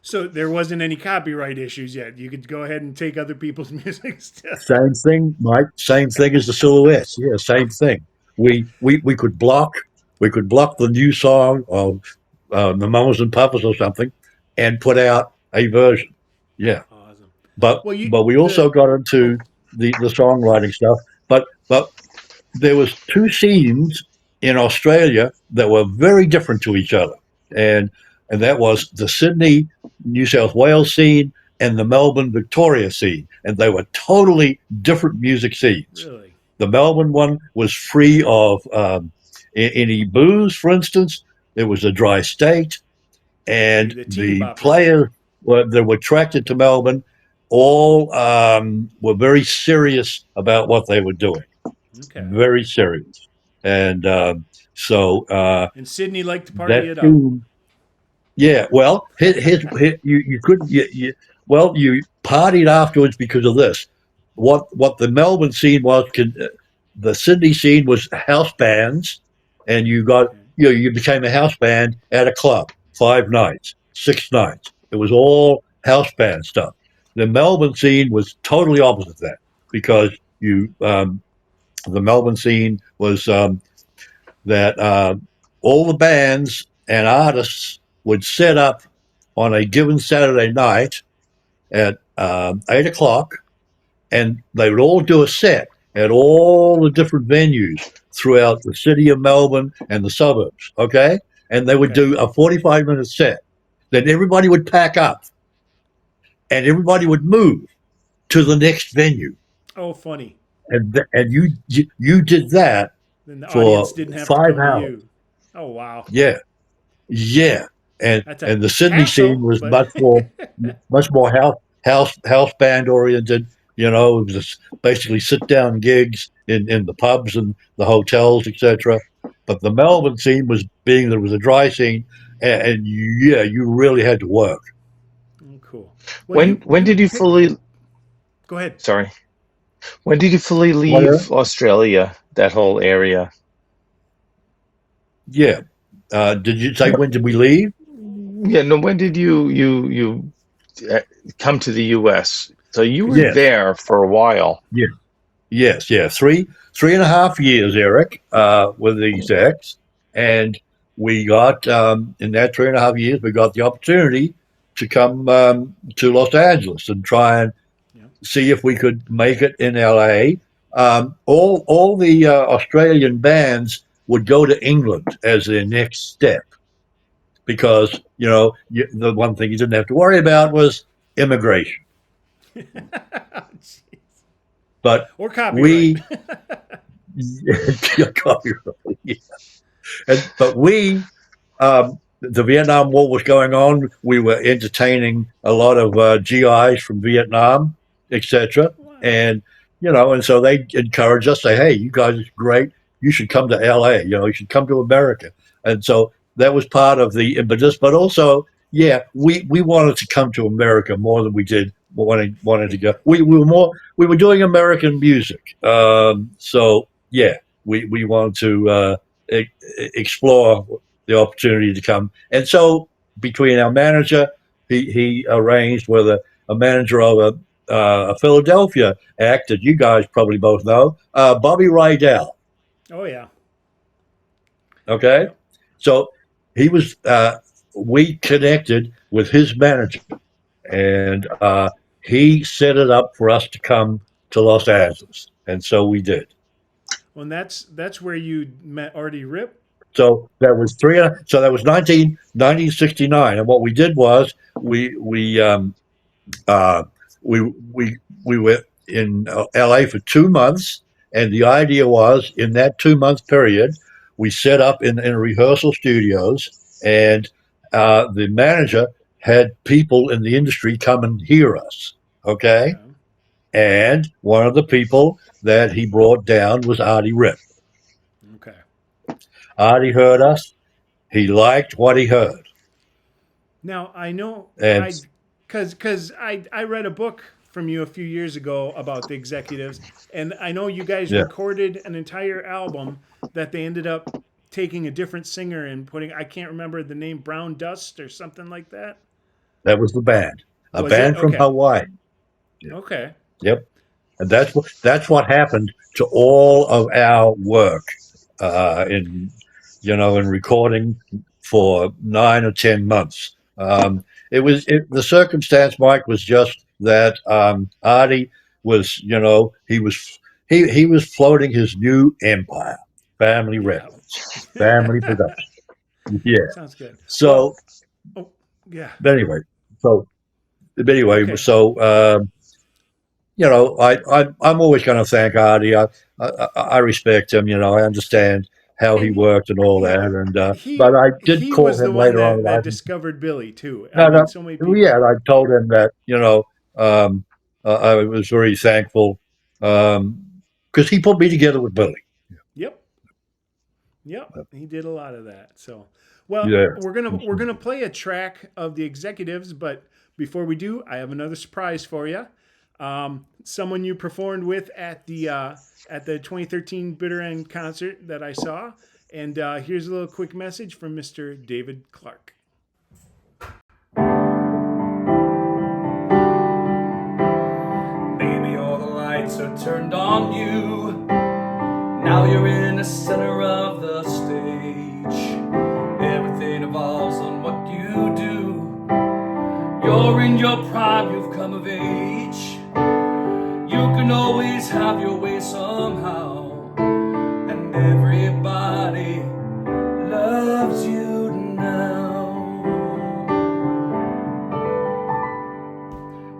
So there wasn't any copyright issues yet. You could go ahead and take other people's music still. Same thing, Mike. Same thing as the Silhouettes. Yeah, same thing. We could block the new song of the Mamas and Papas or something, and put out a version. Yeah, Awesome. but Well, you but we the also got oh into the songwriting stuff. But there was two scenes in Australia that were very different to each other, and and that was the Sydney, New South Wales scene and the Melbourne, Victoria scene, and they were totally different music scenes. really The Melbourne one was free of any booze, for instance. It was a dry state, and the teeny the boppers. players that were attracted to Melbourne all were very serious about what they were doing, Okay. very serious. And so And Sydney liked to that party it up. scene, yeah. Well, you couldn't. Well, you partied afterwards because of this. What the Melbourne scene was, the Sydney scene was house bands, and Okay. you became a house band at a club 5 nights, 6 nights. It was all house band stuff. The Melbourne scene was totally opposite that because the Melbourne scene was that all the bands and artists would set up on a given Saturday night at 8 o'clock, and they would all do a set at all the different venues throughout the city of Melbourne and the suburbs. Okay, and they would Okay. do a 45-minute set. Then everybody would pack up, and everybody would move to the next venue, Oh, funny. and you did that Then the audience for didn't have to five come to hours. you. Oh, wow. Yeah, yeah, and That's a and the Sydney scene hassle, was but much more house band oriented. It was just basically sit down gigs in the pubs and the hotels, etc. But the Melbourne scene was, being there was a dry scene, and yeah, you really had to work. oh, cool. Well, When you did you pick. fully? Go ahead. Sorry. When did you fully Whatever. leave Australia? That whole area. Yeah. Did you say when did we leave? Yeah. No. When did you uh, come to the U.S.? So you were Yes. there for a while. Yeah. Yes, yeah, 3.5 years, Eric, with the execs, and we got in that 3.5 years, we got the opportunity to come to Los Angeles and try and Yeah. see if we could make it in LA. All the Australian bands would go to England as their next step because the one thing you didn't have to worry about was immigration, but or copyright. we Copyright, yeah. But the Vietnam War was going on. We were entertaining a lot of GIs from Vietnam, etc. Wow. And and so they encouraged us, say, "Hey, you guys are great. You should come to LA. You should come to America." And so that was part of the impetus. But also, yeah, we wanted to come to America more than we did wanted to go. We were doing American music. So yeah, we wanted to explore the opportunity to come. And so between our manager, he arranged with a manager of a Philadelphia act that you guys probably both know, Bobby Rydell. Oh yeah. Okay, Yep. so he was. We connected with his manager, and he set it up for us to come to Los Angeles, and so we did. Well, and that's where you met Artie Rip. So that was three. So that was 1969, and what we did was uh, we we were in L.A. for 2 months, and the idea was in that 2 month period, we set up in rehearsal studios, and the manager had people in the industry come and hear us. Okay, Okay. and one of the people that he brought down was Artie Rip. Okay. Artie heard us. He liked what he heard, Now I know and because I read a book from you a few years ago about the executives, and I know you guys yeah, recorded an entire album that they ended up taking a different singer and putting. I can't remember the name, Brown Dust or something like that. that was the band, a Was it band from okay? Hawaii. Okay. Yep, and that's what happened to all of our work in recording for 9 or 10 months. The circumstance, Mike, was just that Artie was he was floating his new empire, Family Yeah. Records, Family Production. Yeah. Sounds good. Well, So oh yeah. anyway, so anyway, Okay. so I'm always going to thank Artie. I respect him. I understand how he And worked and all that. yeah, And but he I did he call was the him one later that on. that discovered Billy too. I No, mean, no, so many yeah, people. I told him that. I was very thankful because he put me together with Billy. Yep. Yep, he did a lot of that. So, well, Yeah. we're gonna play a track of the executives, but before we do, I have another surprise for you. Someone you performed with at the 2013 Bitter End concert that I saw, and here's a little quick message from Mr. David Clark. Baby, all the lights are turned on you. Now you're in the center of the stage. Everything evolves on what you do. You're in your prime, you've come of age. You can always have your way somehow. And everybody loves you now.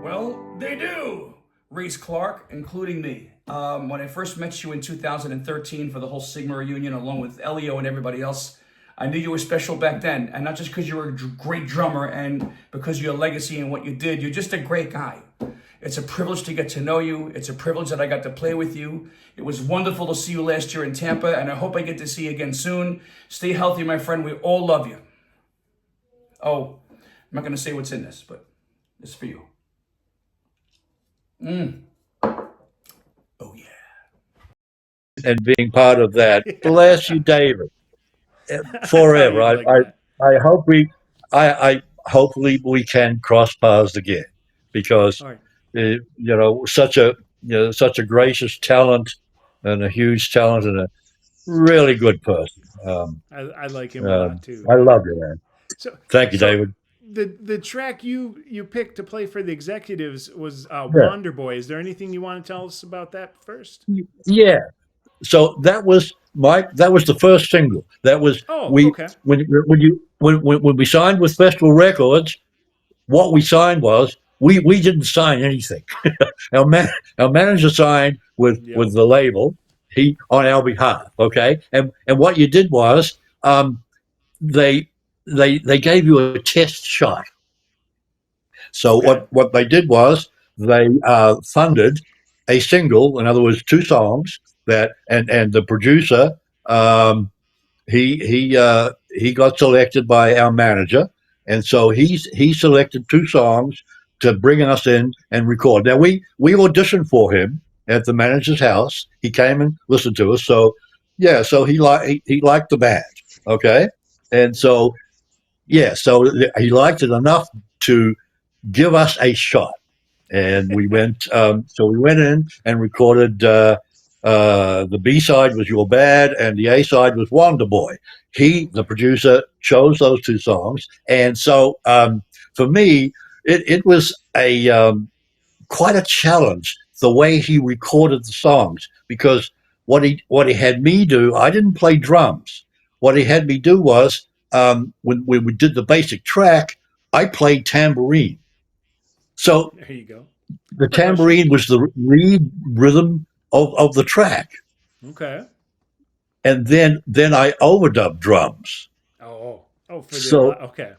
Well, they do. Rhys Clark, including me. When I first met you in 2013 for the whole Sigma reunion, along with Elio and everybody else, I knew you were special back then. And not just because you were a great drummer and because of your legacy and what you did. You're just a great guy. It's a privilege to get to know you. It's a privilege that I got to play with you. It was wonderful to see you last year in Tampa, and I hope I get to see you again soon. Stay healthy, my friend. We all love you. Oh, I'm not going to say what's in this, but it's for you. Oh, yeah. And being part of that. Bless you, David. I thought Forever. you'd like that. I hope I hopefully we can cross paths again because All right. such a gracious talent and a huge talent and a really good person. I like him a lot too. I Yeah. love you, man. So Thank you, so David. the track you picked to play for the executives was Yeah, Wander Boy. Is there anything you want to tell us about that first? yeah. So that was Mike. That was the first single. That was Oh, we okay. when we signed with Festival Records. What we signed was we didn't sign anything. Our man, our manager signed with Yep. the label. he on our behalf. Okay, and what you did was they they gave you a test shot. So Okay. what they did was they funded a single, in other words, two songs that, and the producer, um, he got selected by our manager, and so he selected two songs to bring us in and record. Now we auditioned for him at the manager's house. He came and listened to us. So yeah, so he liked the band, okay, and so yeah, so he liked it enough to give us a shot, and we went. So we went in and recorded. The B side was "You're Bad" and the A side was "Wonder Boy." He, the producer, chose those two songs, and so for me, it was a quite a challenge the way he recorded the songs, because what he had me do, I didn't play drums. What he had me do was when we did the basic track, I played tambourine. So There you go. the Percussion. tambourine was the lead rhythm of the track, Okay. and then I overdubbed drums. Oh, for the So okay.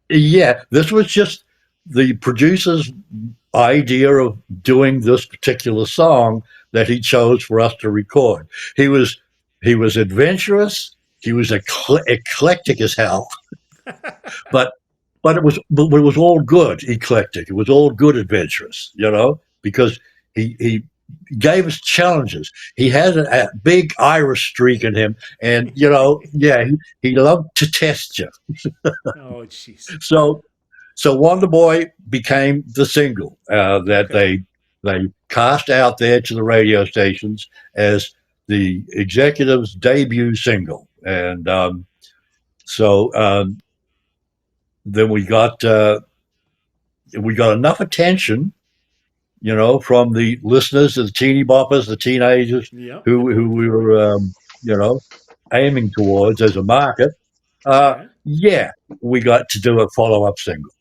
yeah, this was just the producer's idea of doing this particular song that he chose for us to record. He was he was adventurous. He was eclectic as hell, but but it was all good eclectic. It was all good adventurous, because he gave us challenges. He had a big Irish streak in him, and yeah, he loved to test you. Oh, jeez. So Wonder Boy became the single that Okay. they cast out there to the radio stations as the executive's debut single, and so then we got enough attention, from the listeners, the teeny boppers, the teenagers Yep. who we were, aiming towards as a market. Okay. Yeah, we got to do a follow up single.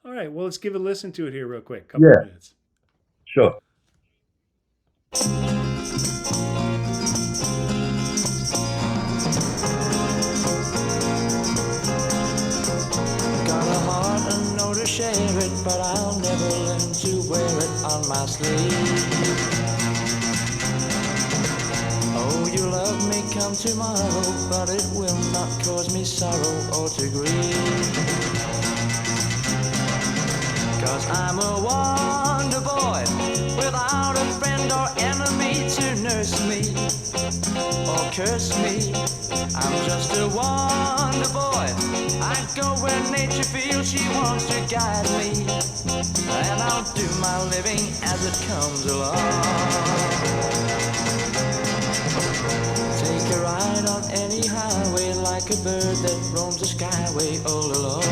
All right. Well, let's give a listen to it here real quick. Couple Yeah, minutes. sure. Got a heart and know to share it, but I'll never learn to wear it on my sleeve. Oh, you love me come tomorrow, but it will not cause me sorrow or to grieve. 'Cause I'm a wonder boy, without a friend or enemy to nurse me or curse me. I'm just a wonder boy. I go where nature feels she wants to guide me, and I'll do my living as it comes along. Take a ride on any highway like a bird that roams the skyway all alone.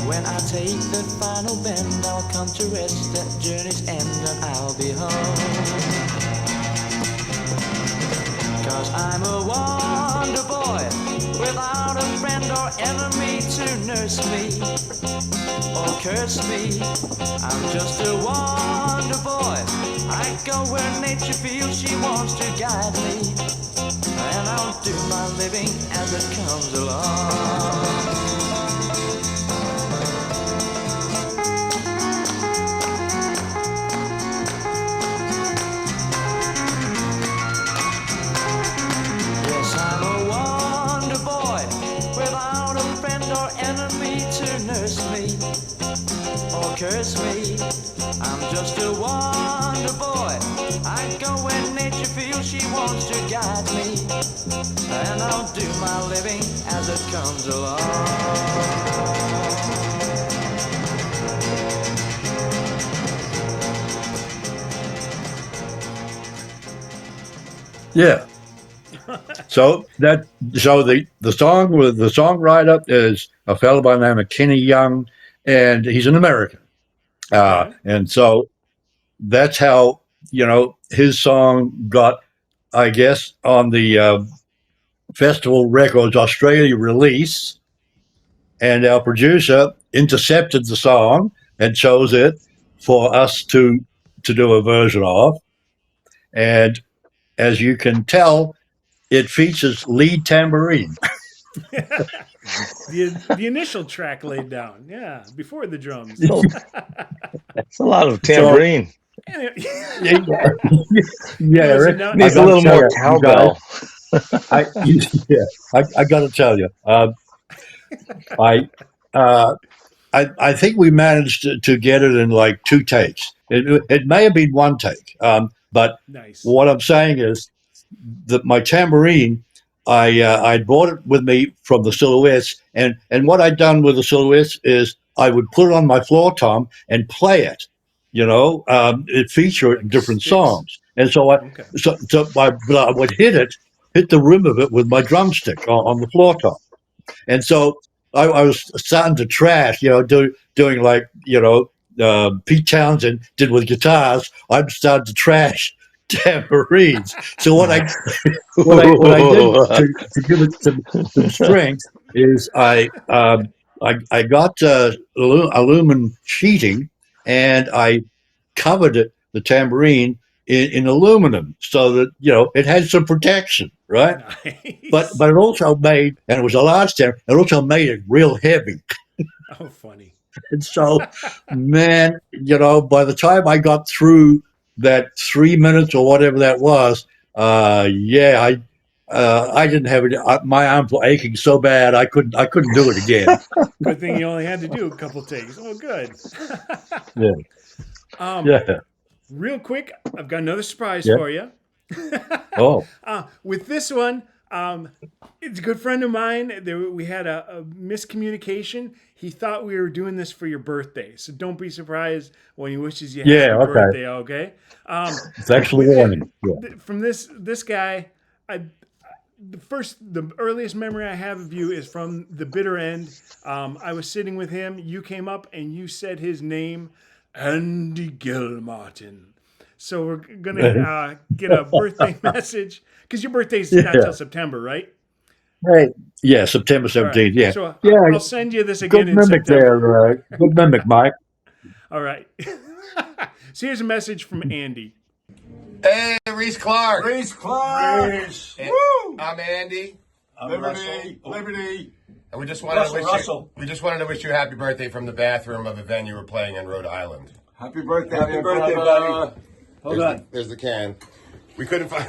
When I take the final bend, I'll come to rest at journey's end and I'll be home. 'Cause I'm a wonder boy, without a friend or enemy to nurse me or curse me. I'm just a wonder boy. I go where nature feels she wants to guide me, and I'll do my living as it comes along. Yes, I'm a wonder boy, without a friend or enemy to nurse me or curse me. I'm just a wonder boy. I go where nature feels she wants to guide me, and I'll do my living as it comes along. Yeah. The songwriter is a fellow by the name of Kenny Young, and he's an American. Okay. And so that's how his song got, I guess, on the Festival Records Australia release, and our producer intercepted the song and chose it for us to to do a version of, and as you can tell, it features lead tambourine. The initial track laid down, yeah, before the drums. So that's a lot of So tambourine. Anyway, yeah, yeah, so Rick, now, I Needs a got to little tell more you, you guys, cowbell. I got to tell you, I uh, I think we managed to get it in like 2 takes. It may have been 1 take, but nice. what I'm saying is that my tambourine, I brought it with me from the Silhouettes, and what I'd done with the Silhouettes is I would put it on my floor tom and play it. It featured Like different sticks. songs, and so Okay. I would hit the rim of it with my drumstick on the floor tom. And so I was starting to trash, doing like, Pete Townsend did with guitars. I'm starting to trash tambourines. So what I did to give it some strength is I got aluminum sheeting, and I covered the tambourine in aluminum so that it had some protection, right? But Nice. but it also made, and it was a large tambourine. It also made it real heavy. Oh, funny. And so, man, by the time I got through that 3 minutes or whatever that was, I didn't have it. My arms were aching so bad I couldn't do it again. Good thing you only had to do a couple takes. Oh, good. Yeah, um, yeah, real quick, I've got another surprise yeah. for you. Oh, With this one, it's a good friend of mine. We had a miscommunication. He thought we were doing this for your birthday, so don't be surprised when he wishes you yeah. happy Okay. birthday. Okay. Thanks for the warning. Yeah. From this guy, the earliest memory I have of you is from the bitter end. I was sitting with him. You came up and you said his name, Andy Gilmartin. So we're gonna get a birthday message because your birthday's not Yeah. till September, right? Right. Yeah. September All right. 17th. Yeah. So Yeah. I'll send you this again Good in mimic September. there. Good mimic, Mike. All right. So here's a message from Andy. Hey, Rhys Clark. Rhys Clark. Rhys. Woo! I'm Andy. I'm Liberty. Liberty. And we just wanted to wish Russell. you. We just wanted to wish you a happy birthday from the bathroom of a venue we're playing in Rhode Island. Happy birthday. Happy birthday, buddy. Hold on. There's the can. We couldn't find.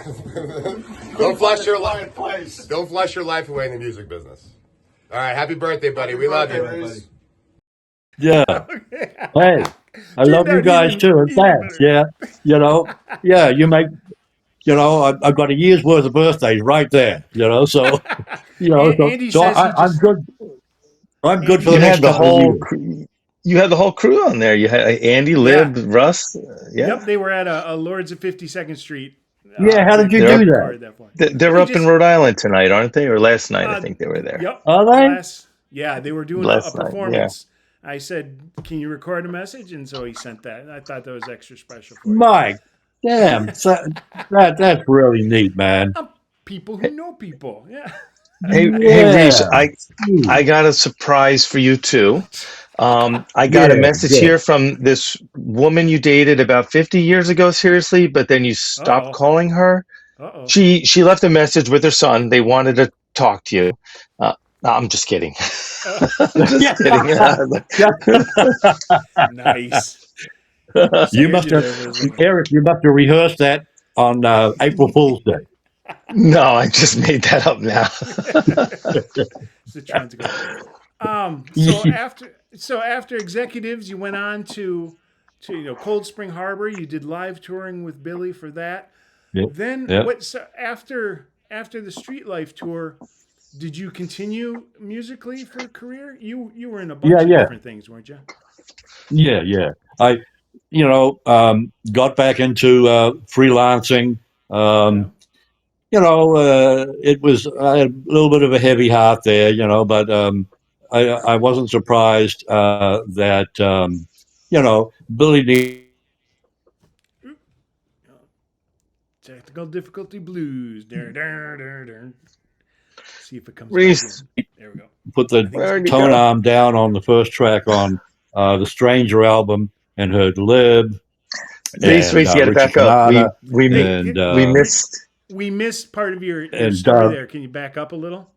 Don't flush your life. Place. Don't flush your life away in the music business. All right, happy birthday, buddy. We love you. Rhys. Yeah. Hey, I love you guys too. And thanks. Yeah. Yeah, you make, I've got a year's worth of birthdays right there, so, Andy says he I'm just. good. I'm good for You the next had the couple of whole years. you had the whole crew on there. You had Andy, Lib, Russ. Yeah, Yep, they were at a Lords of 52nd Street. Yeah, how did you They're do up- At that? that point. they're up in Rhode Island tonight, aren't they? Or last night, I think they were there. Yep. Are they? Yeah, they were doing a Last night, yeah. performance. I said, "Can you record a message?" And so he sent that. I thought that was extra special for you. Mike, damn, that's really neat, man. People who know people. Yeah. Hey, Rhys, I got a surprise for you too. I got a message here from this woman you dated about 50 years ago, seriously, but then you stopped Uh-oh. calling her. Uh-oh. She left a message with her son. They wanted to talk to you. No, I'm just kidding. I'm just kidding. Nice. You must have, Eric. You must have rehearsed that on April Fool's Day. No, I just made that up now. So trying to go. So after Executives, you went on to Cold Spring Harbor. You did live touring with Billy for that. Yep. Then Yep. what? So after the Street Life tour, did you continue musically for a career? You were in a bunch of different things, weren't you? Yeah. I, got back into freelancing. It was I had a little bit of a heavy heart there, but I wasn't surprised that Billy needed. Technical difficulty blues. See if it comes Rhys, back in. There we go. Put the tone arm down on the first track on the Stranger album and heard Lib Reese, and Reese, you got to Richie back up. Canada, Hey, and We missed. we missed part of your and story there. Can you back up a little?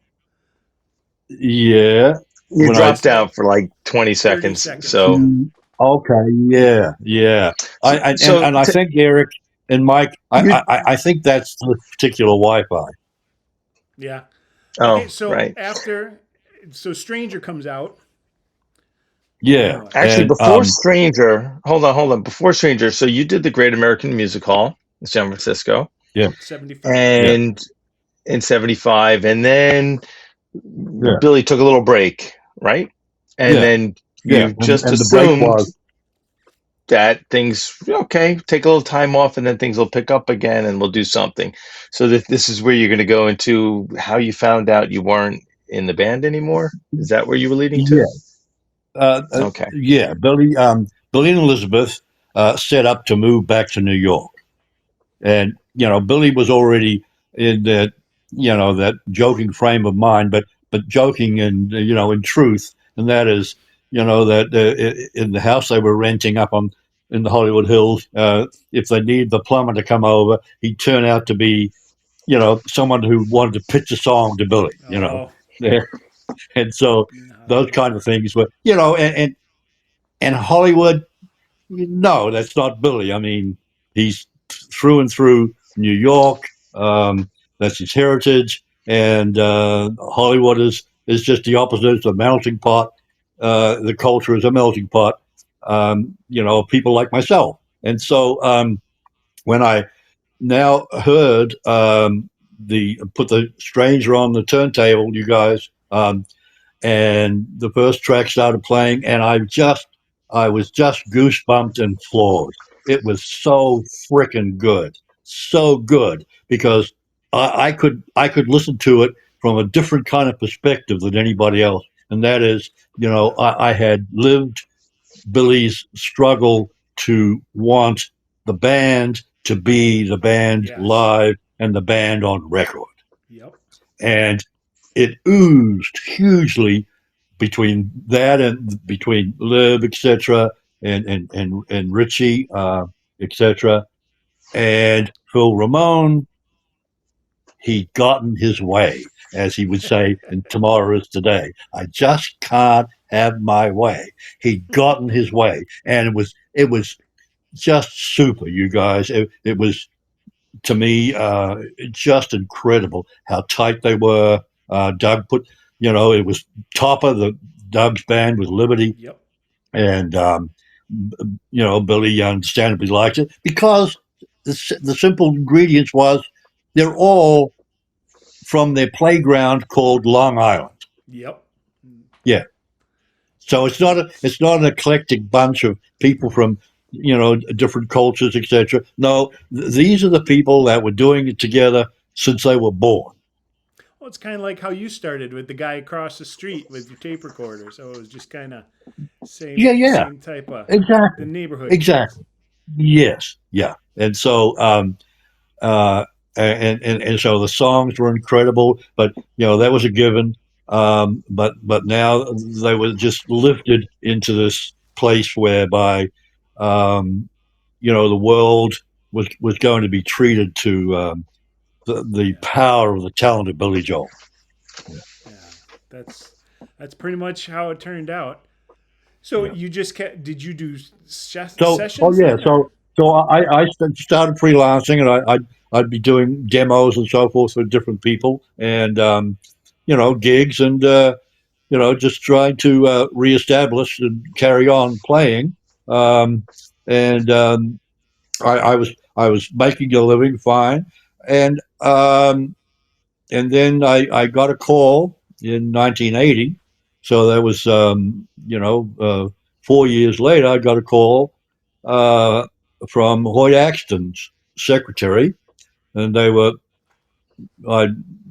yeah, You when I dropped out for like 20 30 seconds. seconds, So, yeah. okay, yeah. so, so I t- think Eric and Mike, you. I think that's the particular Wi-Fi. Yeah. Oh, Okay, so right. so Stranger comes out, then Yeah, what? Actually, and before Stranger, hold on. Before Stranger, so you did the Great American Music Hall in San Francisco, yeah, 75. yeah, and in '75, and then yeah, Billy took a little break, right? And yeah, then yeah, you just and the break assumed was that things okay, take a little time off, and then things will pick up again, and we'll do something. So that this is where you're going to go into how you found out you weren't in the band anymore. Is that where you were leading to? yeah, Okay. yeah. Billy and Elizabeth set up to move back to New York. And Billy was already in that that joking frame of mind, but joking and in truth, and that is that in the house they were renting up on in the Hollywood Hills, if they needed the plumber to come over, he'd turn out to be someone who wanted to pitch a song to Billy, Oh, yeah. And so in those Hollywood. kind of things were and Hollywood. No, that's not Billy. I mean, he's through and through New York. That's his heritage, and Hollywood is just the opposite. It's a melting pot. The culture is a melting pot. People like myself, and so when I now heard the put the stranger on the turntable, you guys. And the first track started playing, and I was just goosebumped and floored. It was so freaking good, so good because I could listen to it from a different kind of perspective than anybody else, and that is, I had lived Billy's struggle to want the band to be the band Yes. live and the band on record, Yep. and it oozed hugely between that and between Liv, etc., and Richie, etc., and Phil Ramone. He'd gotten his way, as he would say, and tomorrow is today. I just can't have my way. He'd gotten his way, and it was just super, you guys. It was to me just incredible how tight they were. Doug put, it was top of the Doug's band with Liberty, Yep. and Billy understandably liked it because the simple ingredients was they're all from their playground called Long Island. Yep. Yeah, so it's not an eclectic bunch of people from different cultures, etc. No, these are the people that were doing it together since they were born. Well, it's kind of like how you started with the guy across the street with your tape recorder. So it was just kind of Yeah, yeah, same type of the exactly, neighborhood kids. exactly. Yes, yeah, and so uh, and so the songs were incredible, but that was a given. But now they were just lifted into this place whereby the world was going to be treated to the Yeah. power of the talent of Billy Joel. Yeah. That's that's pretty much how it turned out. So Yeah. you just kept, did you do Oh sessions yeah, then or? so I started freelancing, and I'd be doing demos and so forth for different people, and gigs, and just trying to reestablish and carry on playing. Um, and I was making a living fine, and then I got a call in 1980. So that was 4 years later. I got a call uh, from Hoyt Axton's secretary, and I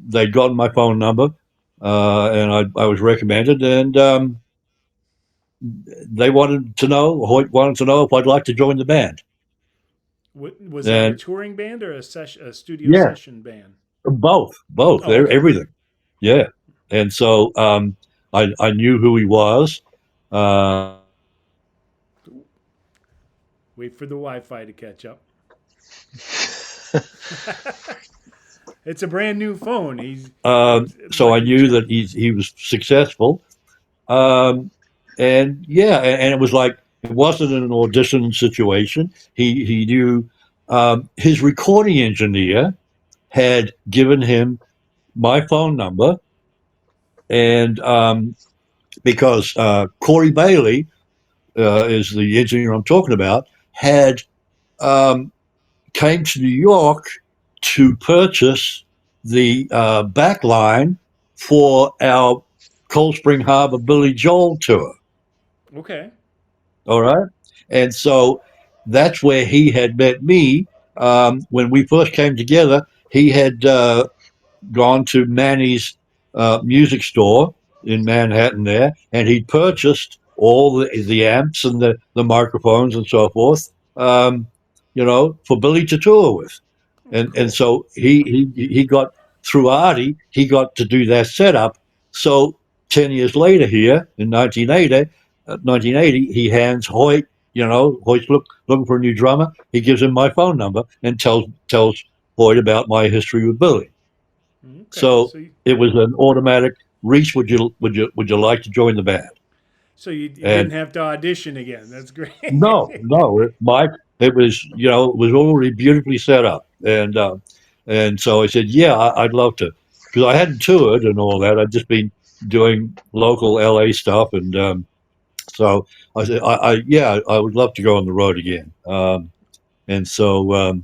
they'd gotten my phone number, and I was recommended, and Hoyt wanted to know if I'd like to join the band. Was that a And touring band or a studio yeah, session band? both, Oh, okay. everything. Yeah, and so I knew who he was. Uh, Wait for the Wi-Fi to catch up. It's a brand new phone. He's So I lucky knew chap. that he was successful. Um, and yeah, and it was like it wasn't an audition situation. He knew his recording engineer had given him my phone number, and because Corey Bailey is the engineer I'm talking about, had um, came to New York to purchase the back line for our Cold Spring Harbor Billy Joel tour. Okay. All right. And so that's where he had met me. When we first came together, he had gone to Manny's music store in Manhattan there, and he purchased all the amps and the microphones and so forth, for Billy to tour with. And Cool. so he got through Artie, he got to do that setup. So 10 years later, here in 1980, he hands Hoyt. Hoyt's looking for a new drummer. He gives him my phone number and tells Hoyt about my history with Billy. Okay. So it was an automatic. Rhys, would you like to join the band? You didn't And have to audition again. That's great. no, Mike. It was it was already beautifully set up, and so I said, yeah, I'd love to, because I hadn't toured and all that. I'd just been doing local LA stuff, and so I said, yeah, I would love to go on the road again. And so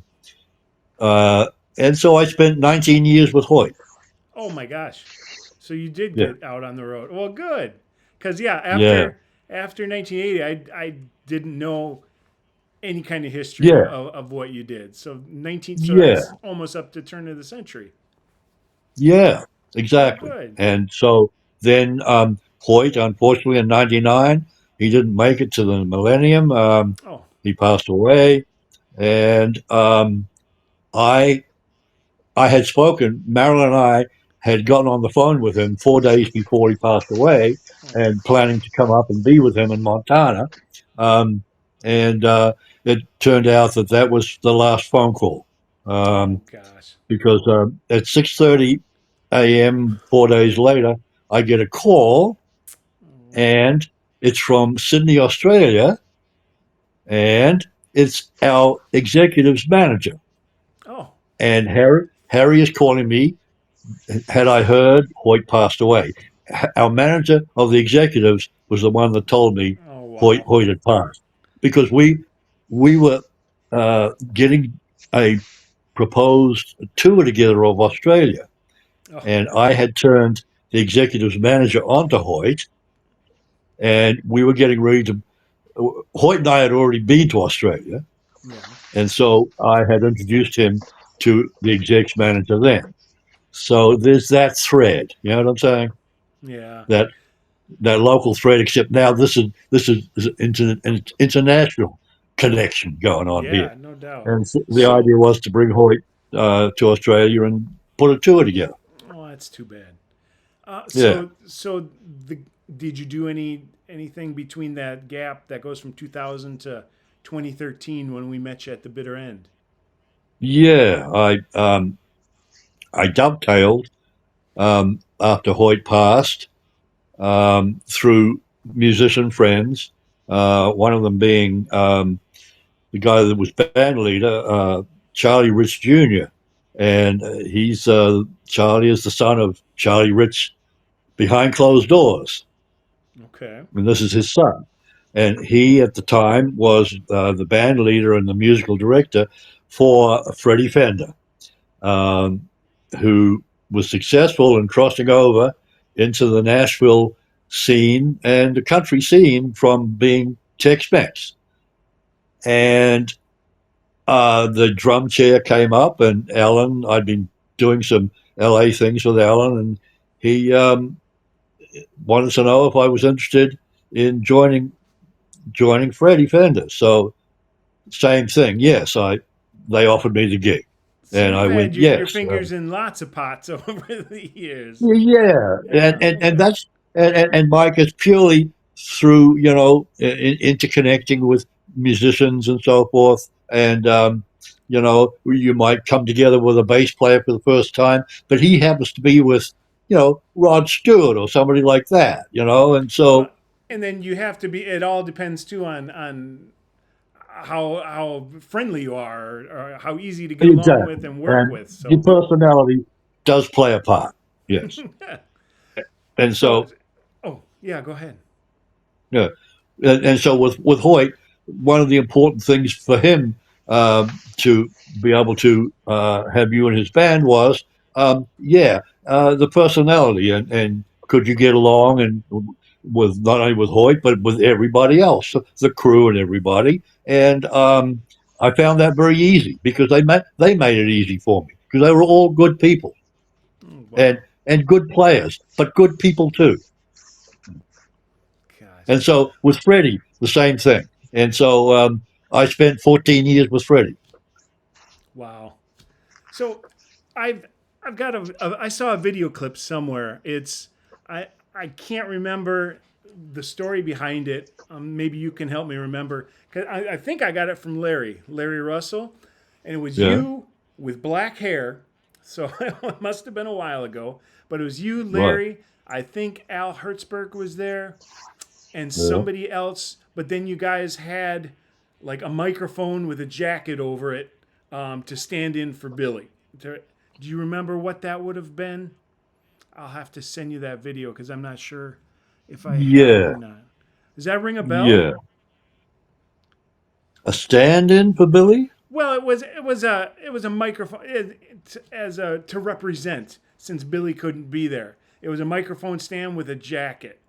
uh, and so I spent 19 years with Hoyt. Oh my gosh. So you did Yeah, get out on the road. Well, good. Cuz yeah, yeah, after 1980, I didn't know any kind of history yeah, of what you did. So yeah. that's almost up to turn of the century. Yeah, Oh, exactly. good. And so then Hoyt, unfortunately, in '99, he didn't make it to the millennium. Oh, He passed away, and I I had spoken. Marilyn and I had gotten on the phone with him 4 days before he passed away, and planning to come up and be with him in Montana. Um, and it turned out that that was the last phone call. oh Um, gosh. because at 6:30 a.m. 4 days later, I get a call, and it's from Sydney, Australia, and it's our executives manager. Oh, And Harry is calling me. Had I heard Hoyt passed away? Our manager of the executives was the one that told me oh Hoyt, wow. Hoyt had passed, because we were getting a proposed tour together of Australia. Oh, And I had turned the executive's manager onto Hoyt, and we were getting ready to. Hoyt and I had already been to Australia, yeah. and so I had introduced him to the exec's manager then. So there's that thread. You know what I'm saying? Yeah. That that local thread. Except now this is an international connection going on here, Yeah, no doubt. and the So, idea was to bring Hoyt to Australia and put a tour together. oh, that's too bad. Yeah. So the did you do anything between that gap that goes from 2000 to 2013 when we met you at the bitter end? Yeah, I dovetailed after Hoyt passed through musician friends. One of them being the guy that was band leader, Charlie Rich Jr. And he's Charlie is the son of Charlie Rich behind closed doors, Okay. and this is his son. And he, at the time, was the band leader and the musical director for Freddie Fender, um, who was successful in crossing over into the Nashville scene and the country scene from being Tex-Mex. And the drum chair came up, and Alan, I'd been doing some LA things with Alan, and he wanted to know if I was interested in joining Freddie Fender. So same thing. Yes, they offered me the gig, So and I you've went had your yes. fingers in lots of pots over the years. Yeah, Yeah. and Okay. that's and Mike, it's purely through interconnecting with musicians and so forth, and you might come together with a bass player for the first time, but he happens to be with Rod Stewart or somebody like that, and Well, so and then you have to be. It all depends too on how friendly you are, or how easy to get along with exactly, and work and with. your So, personality does play a part, yes, and so, so oh yeah, go ahead. yeah. And so with Hoyt, one of the important things for him to be able to have you in his band was, the personality and could you get along and with not only with Hoyt but with everybody else, the crew and everybody. And I found that very easy because they made it easy for me because they were all good people Oh, and wow, and good players, but good people too. gosh, And so with Freddie, the same thing. And so I spent 14 years with Freddie. wow. So, I've I've got I saw a video clip somewhere. I can't remember the story behind it. Maybe you can help me remember. 'Cause I think I got it from Larry Russell, and it was Yeah, you with black hair. So it must have been a while ago. But it was you, right. Larry. I think Al Hertzberg was there, and Yeah. somebody else. But then you guys had like a microphone with a jacket over it to stand in for Billy. Do you remember what that would have been? I'll have to send you that video because I'm not sure if I have it or Yeah, not. Does that ring a bell? yeah. A stand-in for Billy? Well, it was a microphone as a to represent since Billy couldn't be there. It was a microphone stand with a jacket.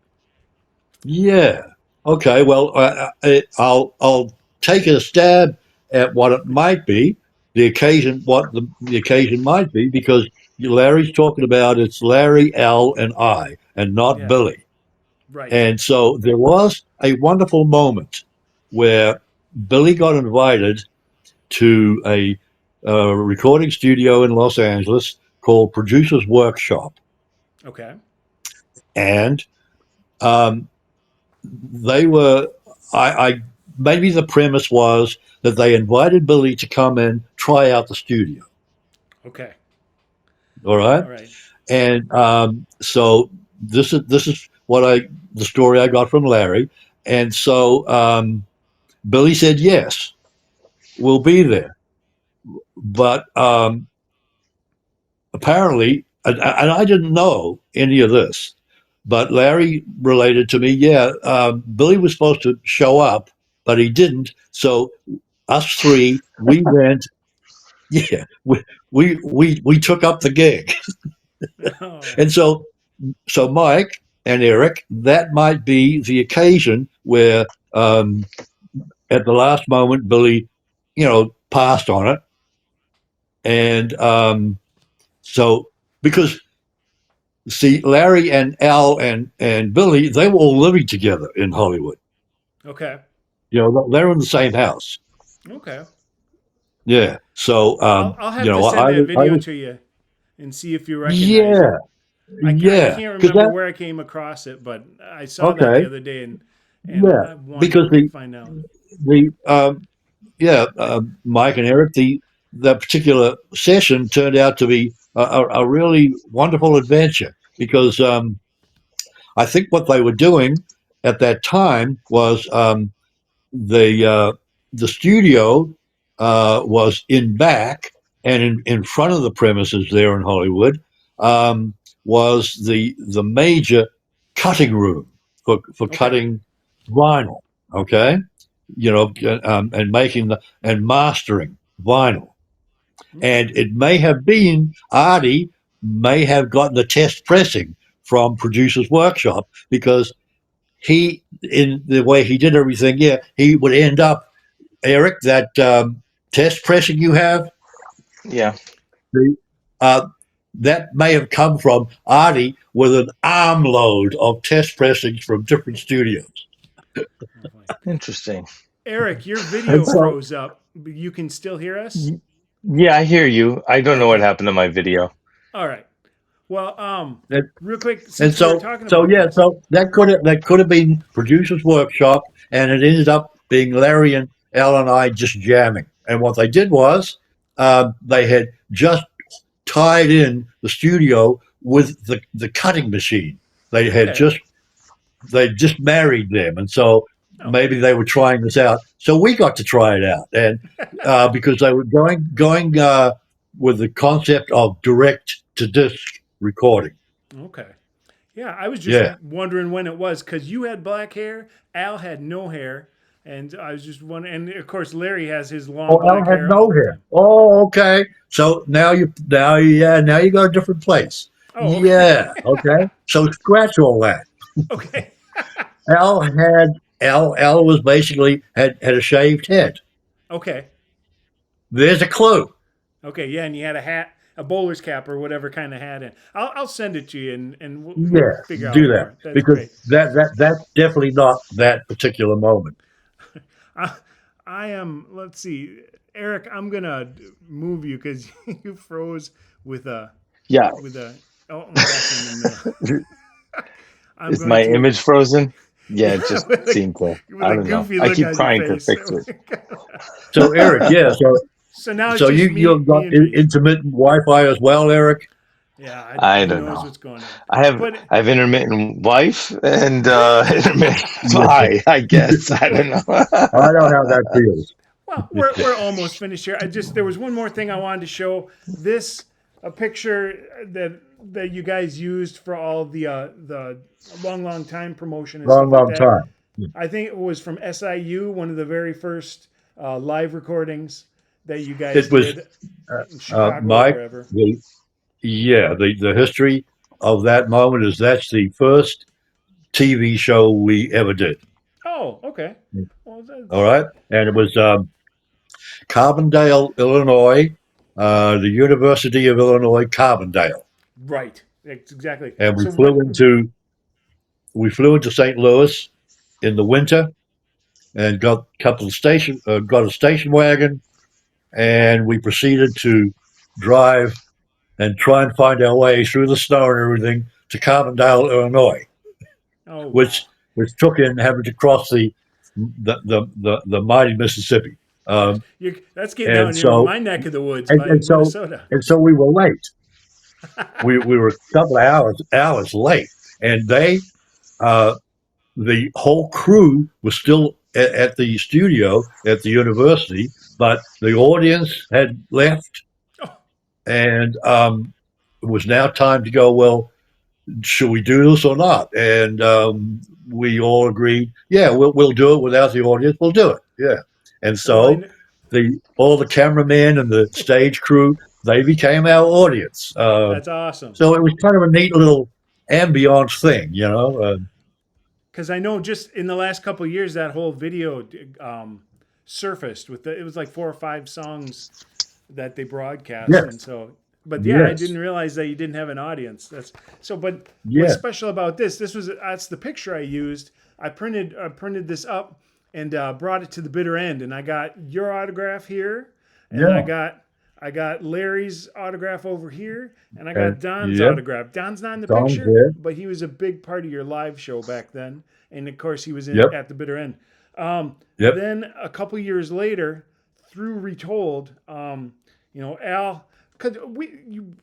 Yeah. Okay. Well, I'll take a stab at what it might be, the occasion, what the occasion might be, because Larry's talking about it's Larry, Al, and I, and not Yeah, Billy. right. And so there was a wonderful moment where Billy got invited to a recording studio in Los Angeles called Producers Workshop. Okay. And um, they were, I maybe the premise was that they invited Billy to come and try out the studio. Okay. All right. All right. And so this is the story I got from Larry. And so Billy said, yes, we'll be there. But apparently, and I didn't know any of this, but Larry related to me, yeah, Billy was supposed to show up, but he didn't. So us three, we went, yeah, we took up the gig. Oh, And so Mike and Eric, that might be the occasion where at the last moment, Billy, passed on it. And so, because see, Larry and Al and Billy, they were all living together in Hollywood. okay. They're in the same house. Okay. Yeah. So, I'll have to send that I video was, to you and see if you recognize it. yeah, I yeah. can't Because remember where I came across it, but I saw that the okay, other day and yeah. I wanted Because to find out. the, Mike and Eric, the particular session turned out to be a really wonderful adventure because I think what they were doing at that time was the uh, the studio was in back, and in front of the premises there in Hollywood was the major cutting room for Okay. cutting vinyl. Okay, and making and mastering vinyl. Okay. And it may have been Artie may have gotten the test pressing from Producers Workshop because he, in the way he did everything, yeah, he would end up, Eric, that test pressing you have, Yeah. the, uh, that may have come from Artie with an armload of test pressings from different studios. Oh boy. Interesting. Eric, your video And so, froze up. But you can still hear us? Yeah, I hear you. I don't know what Okay. happened to my video. All right. Well, and, real quick, and since we're so, talking so about yeah, this. so that could have been Producers Workshop, and it ended up being Larry and Al and I just jamming. And what they did was they had just tied in the studio with the cutting machine. They had Okay. just married them, and so Oh. maybe they were trying this out. So we got to try it out, and because they were going with the concept of direct to disc recording. Okay. Yeah, I was just Yeah. wondering when it was because you had black hair, Al had no hair, and I was just wondering. And of course, Larry has his long Oh, Al black had hair all no the hair. time. Oh, okay. So now you got a different place. Oh, okay. Yeah. Okay. So scratch all that. Okay. Al was basically had a shaved head. Okay. There's a clue. Okay. Yeah, and you had a hat, a bowler's cap, or whatever kind of hat. In. I'll send it to you, and we'll Yeah, figure out do that more. That's because great. that's definitely not that particular moment. I, I am. Let's see, Eric. I'm gonna move you because you froze with a Yeah. with a. Oh, that's in the middle. I'm Is going my to. image frozen? Yeah, Yeah, it just with seemed to. with I a don't know. goofy I look keep on your trying to face. fix it. So Eric, yeah, So now it's so just you me got and Reese. intermittent Wi-Fi as well, Eric. Yeah, I who don't knows know. what's going on? I have But I have intermittent wife and intermittent Yeah, pie, I guess. I don't know. I know how that feels. well, we're almost finished here. I just there was one more thing I wanted to show. This a picture that you guys used for all the long time promotion and Long, stuff like long that. time. I think it was from SIU, one of the very first live recordings that you guys It was did in Chicago or Mike. wherever. The history of that moment is that's the first TV show we ever did. Oh, okay. Well, All that's right, and it was Carbondale, Illinois, the University of Illinois, Carbondale, right. That's exactly. and So what? we flew into St. Louis in the winter and got a station wagon, and we proceeded to drive and try and find our way through the snow and everything to Carbondale, Illinois, Oh wow. which took in having to cross the mighty Mississippi. That's getting And down here in so my neck of the woods and, by and so Minnesota. and so we were late. We were a couple of hours late, and uh, the whole crew was still at the studio at the university, but the audience had left, Oh, and it was now time to go. Well, should we do this or not? And we all agreed, yeah, we'll do it without the audience. We'll do it, yeah. And well, so all the cameramen and the stage crew, they became our audience. that's awesome. So it was kind of a neat little ambiance thing, you know. Because I know just in the last couple of years that whole video surfaced with it was like 4 or 5 songs that they broadcast, Yes, and so. But yeah, I yes, didn't realize that you didn't have an audience. That's so. But what's yeah, special about this? That's the picture I used. I printed this up and brought it to the bitter end, and I got your autograph here, and yeah. I got Larry's autograph over here, and I got And Don's yep, autograph. Don's not in the Tom's picture, there. but he was a big part of your live show back then, and of course he was in Yep, at the bitter end. yep. Then a couple years later, through Retold, Al, because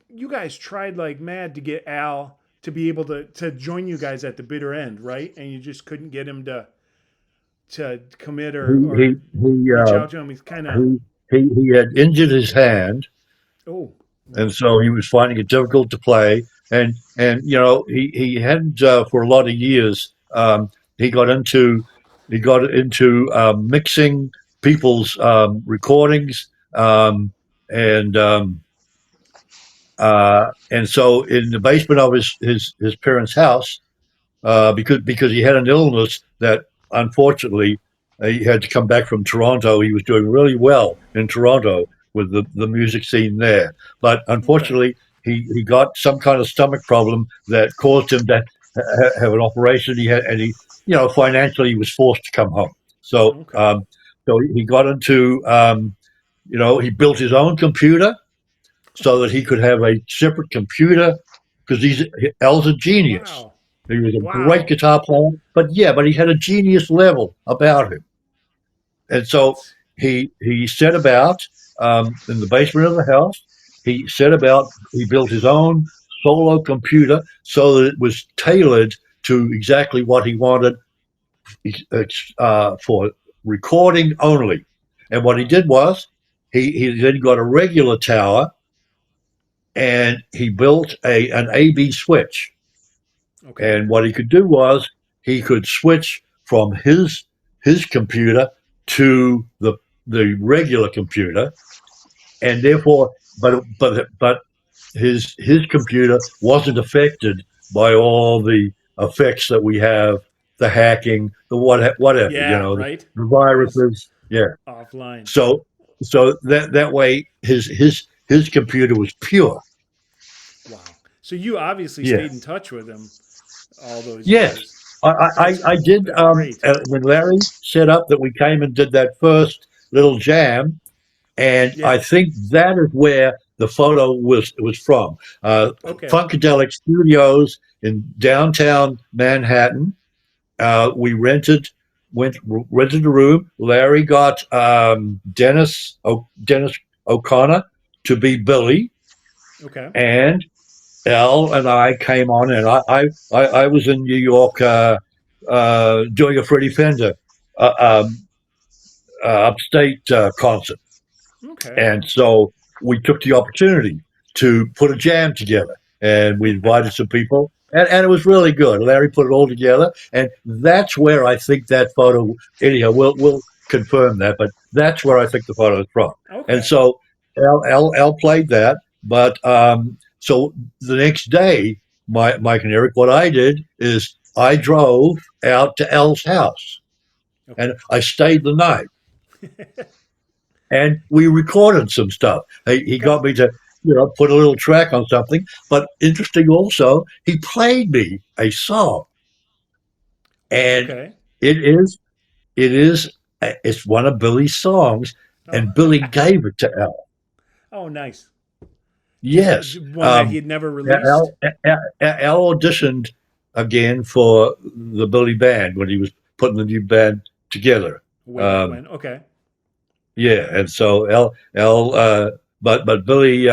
you guys tried like mad to get Al to be able to join you guys at the bitter end, right? And you just couldn't get him to commit He or he reach out to him. He's kind of he he had injured his hand, oh and so he was finding it difficult to play. And he hadn't for a lot of years. He got into mixing people's recordings, and and so in the basement of his parents' house, because he had an illness that unfortunately he had to come back from Toronto. He was doing really well in Toronto with the music scene there, but okay, unfortunately he got some kind of stomach problem that caused him to have an operation. Financially he was forced to come home. So okay, he got into he built his own computer so that he could have a separate computer because Al's a genius. wow, He was a great wow, guitar player, but he had a genius level about him. And so that's he set about in the basement of the house. He built his own solo computer so that it was tailored to exactly what he wanted for recording only. And what he did was he then got a regular tower and he built an AB switch. Okay. And what he could do was he could switch from his computer to the regular computer, and therefore, but his computer wasn't affected by all the effects that we have, the hacking, the whatever, Yeah, right. the Just viruses. Yeah. offline. So that way his computer was pure. Wow. So you obviously Yeah. stayed in touch with him all those Yes. years. I did That's great. when Larry set up that we came and did that first little jam, and I Yeah. think that is where the photo was from. Okay. Funkadelic Studios in downtown Manhattan. We rented a room. Larry got Dennis O'Connor to be Billy, Okay. and Al and I came on, and I was in New York doing a Freddie Fender upstate concert. Okay. And so we took the opportunity to put a jam together, and we invited some people, and it was really good. Larry put it all together, and that's where I think that photo. Anyhow, we'll confirm that, but that's where I think the photo is from. And Okay. so Al played that, but so the next day, Mike and Eric, what I did is I drove out to Al's house, Okay. and I stayed the night and we recorded some stuff. He Okay. got me to, put a little track on something. But interesting also, he played me a song, and Okay. it's one of Billy's songs, Oh. and Billy gave it to Al. Oh, nice. Yes, One that he had never released. Al auditioned again for the Billy band when he was putting the new band together. Way back when. Okay. Yeah, and so but Billy,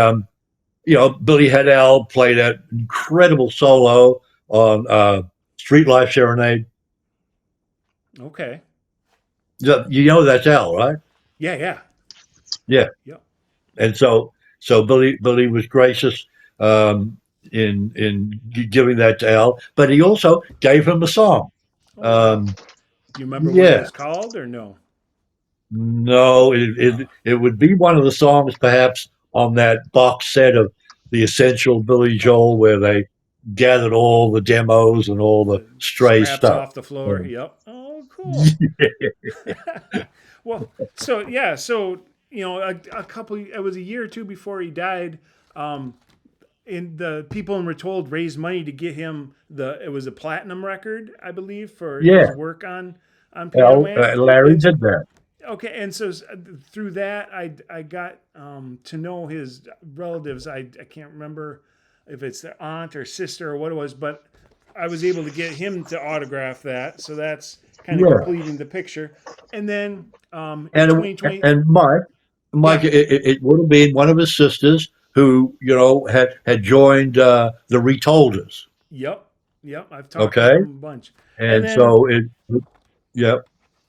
Billy had Al play that incredible solo on Street Life Serenade. Okay. You know that's Al, right? Yeah. Yeah. Yeah, Yep. and so Billy was gracious in giving that to Al, but he also gave him a song. Oh, wow. Um, Do you remember what it yeah, was called or no? no, it would be one of the songs perhaps on that box set of the Essential Billy Joel, where they gathered all the demos and all the The stray scraps stuff. off the floor. Yep. Oh, cool. Well, so yeah, so a couple. It was a year or two before he died. And the people in Retold raised money to get him it was a platinum record, I believe, for Yeah, his work on Piano Man. Larry And so, did that. okay, and so through that, I got to know his relatives. I can't remember if it's their aunt or sister or what it was, but I was able to get him to autograph that. So that's kind of Yeah, completing the picture. And then in and 2020, and Mike, yeah, it would have been one of his sisters who had joined the Retolders. yep, I've talked with Okay, him a bunch. And and then so yeah,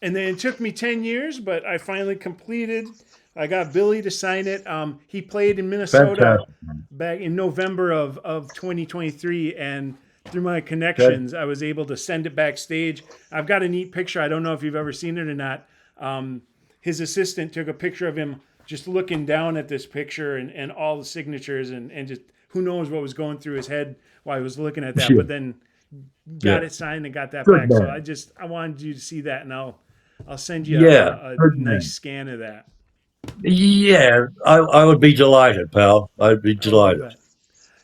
it took me 10 years, but I finally completed. I got Billy to sign it. He played in Minnesota fantastic, back in November of 2023, and through my okay, connections, I was able to send it backstage. I've got a neat picture. I don't know if you've ever seen it or not. His assistant took a picture of him just looking down at this picture and all the signatures and just who knows what was going through his head while he was looking at that. yeah, But then yeah, got it signed and got that good back. So man, I wanted you to see that, and I'll send you yeah, a good nice man. scan of that. Yeah, I would be delighted, pal. I'd be Oh, you delighted. bet.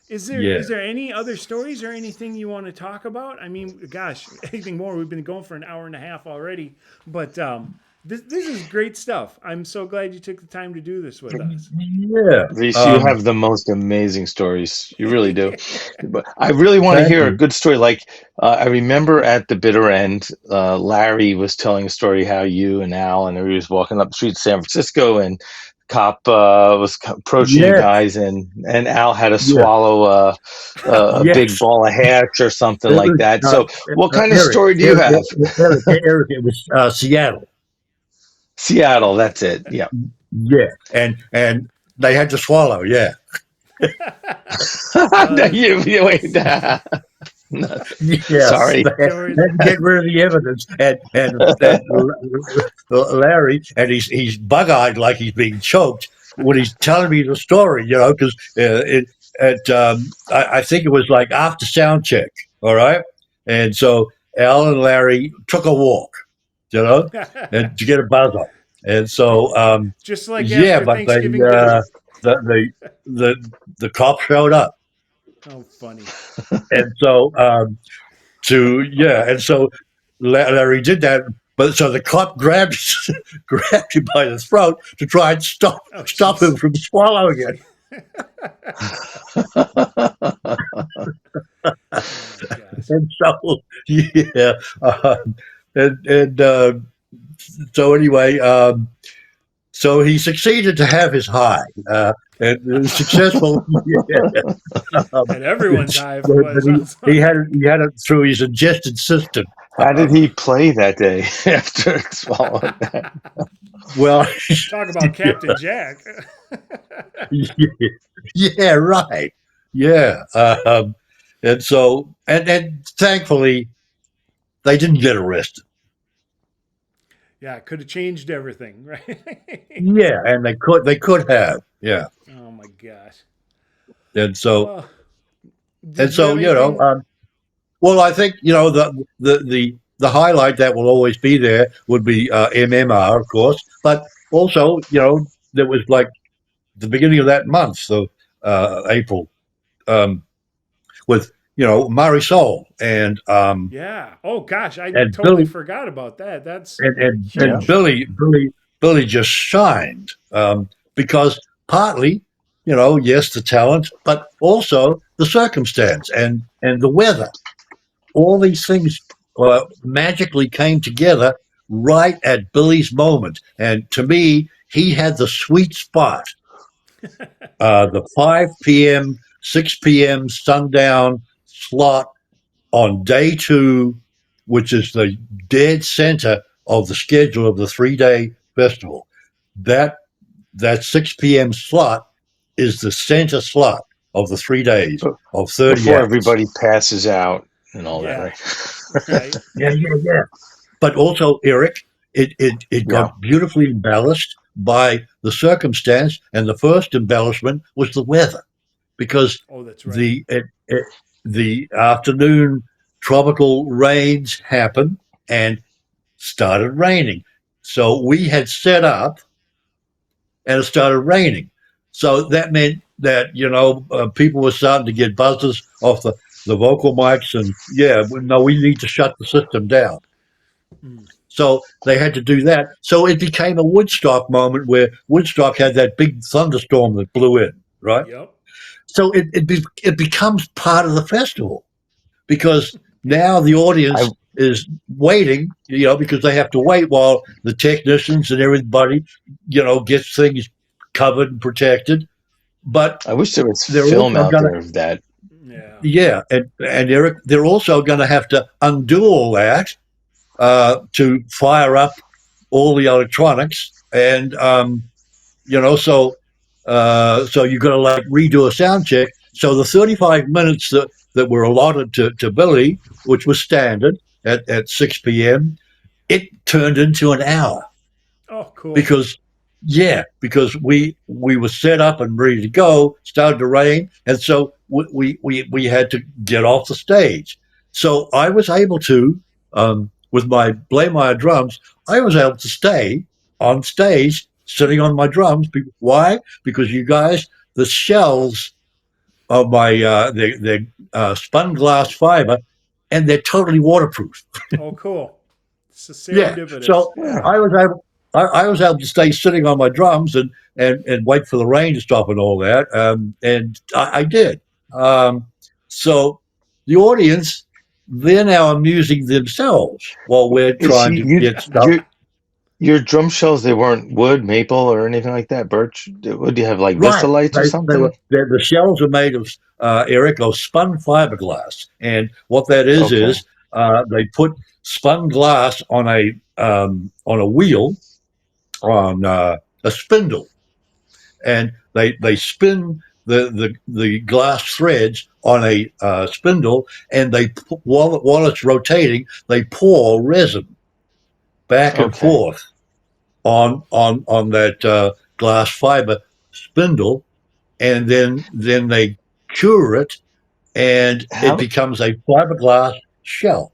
Is Yeah. there any other stories or anything you want to talk about? I mean, gosh, anything more? We've been going for an hour and a half already, but This is great stuff. I'm so glad you took the time to do this with us. Yeah. Reese, you have the most amazing stories. You really do. But I really want to Thank hear a you. good story. Like I remember at the bitter end, Larry was telling a story how you and Al and he was walking up the street in San Francisco, and cop was approaching you Yeah. guys, and Al had to Yeah. swallow a big Yes. ball of hash or something It like was that. So, what kind of Eric. story do you Eric. have? Eric. It was Seattle. Seattle. That's it. Yeah. Yeah. And they had to swallow. Yeah. You wait. Yes, Sorry. they had to get rid of the evidence, and Larry, and he's bug-eyed like he's being choked when he's telling me the story, because I think it was like after sound check, all right, and so Al and Larry took a walk, and to get a buzz up, and so Just like yeah, after but they Thanksgiving dinner. the the the cop showed up, Oh, funny. and so. And so Larry did that, but so the cop grabbed him by the throat to try and stop him from swallowing it. And so yeah, so anyway, so he succeeded to have his high, and it was successful. And everyone's high But for what it sounds he like. had it through his ingested system. How did he play that day after swallowing that? Well, talk about Captain Jack. Yeah, right. Yeah, and so and thankfully they didn't get arrested. Yeah, it could have changed everything, right? Yeah, and they could have. Yeah, Oh my gosh. and so Well, did you have you know, anything? well, I think the highlight that will always be there would be MMR, of course, but also there was like the beginning of that month, so April, um, with Marisol Yeah. Oh gosh, I and totally Billy forgot about that. That's and huge. Billy just shined because partly, yes, the talent, but also the circumstance and the weather. All these things magically came together right at Billy's moment, and to me, he had the sweet spot. The 5 p.m., 6 p.m. sundown slot on day 2, which is the dead center of the schedule of the 3-day festival. That 6 p.m. slot is the center slot of the 3 days of 30 Before acts. everybody passes out and all that, right? Right. Yeah. But also, Eric, it got beautifully embellished by the circumstance, and the first embellishment was the weather, because that's right. the afternoon tropical rains happened and started raining. So we had set up, and it started raining. So that meant that people were starting to get buzzes off the vocal mics, and we need to shut the system down. So they had to do that. So it became a Woodstock moment where Woodstock had that big thunderstorm that blew in, right? Yep. So it becomes part of the festival, because now the audience is waiting, because they have to wait while the technicians and everybody, gets things covered and protected. But I wish there was they're film also out there of that. Yeah, and Eric, they're also going to have to undo all that to fire up all the electronics, and so you've got to like redo a sound check. So the 35 minutes that were allotted to Billy, which was standard at 6 p.m., it turned into an hour. Oh, cool. Because we were set up and ready to go. Started to rain, and so we had to get off the stage. So I was able to, with my Blaymire drums, I was able to stay on stage sitting on my drums. Why? Because you guys, the shells of my they're spun glass fiber, and they're totally waterproof. Oh, cool. It's Yeah. serendipitous. So Yeah. I was I was able to stay sitting on my drums and wait for the rain to stop and all that. And I did. So the audience, they're now amusing themselves while we're Is trying you, to you get stuff. your drum shells? They weren't wood, maple, or anything like that. Birch. What do you have? Like Right. Vistalites or something? The shells are made of, Eric, of spun fiberglass. And what that Okay. is they put spun glass on a wheel, on a spindle, and they spin the glass threads on a spindle, and while it's rotating, they pour resin back and Okay. forth on that glass fiber spindle, and then they cure it, and it How becomes a fiberglass shell.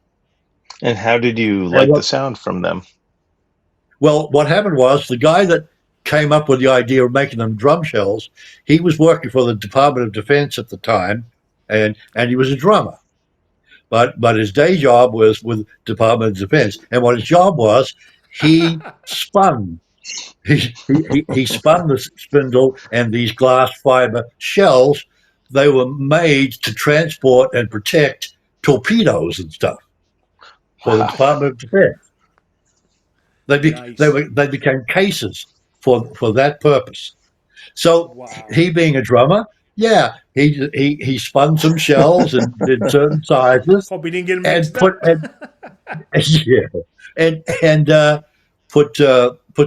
and how did you And like the what sound from them? Well, what happened was the guy that came up with the idea of making them drum shells, he was working for the Department of Defense at the time, and he was a drummer. But his day job was with Department of Defense, and what his job was, he spun. He spun the spindle and these glass fiber shells. They were made to transport and protect torpedoes and stuff for the Wow. Department of Defense. Nice. They became cases for that purpose. So Wow. he being a drummer, yeah, he spun some shells and did certain sizes Hope he didn't get him and mixed up. yeah, and put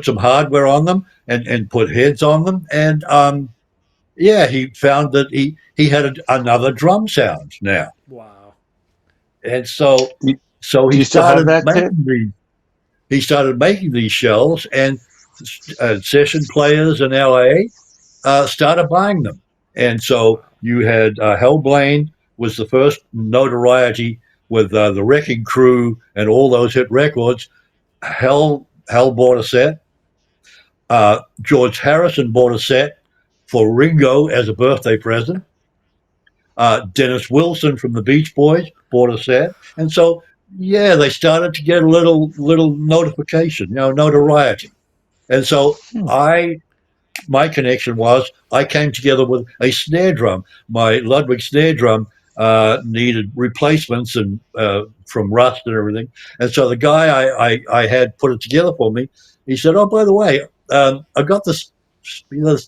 some hardware on them and put heads on them, and yeah, he found that he had another drum sound now, Wow. and so You, so do he you still have started that kit? making these shells, and session players in LA started buying them. And so Wow. you had Hell Blaine was the first notoriety with the Wrecking Crew and all those hit records. Hell bought a set. George Harrison bought a set for Ringo as a birthday present. Dennis Wilson from the Beach Boys bought a set, and so yeah, they started to get a little notification, notoriety. And so Hmm. my connection was I came together with a snare drum. My Ludwig snare drum needed replacements and from rust and everything. And so the guy I had put it together for me, he said, "Oh, by the way, I got this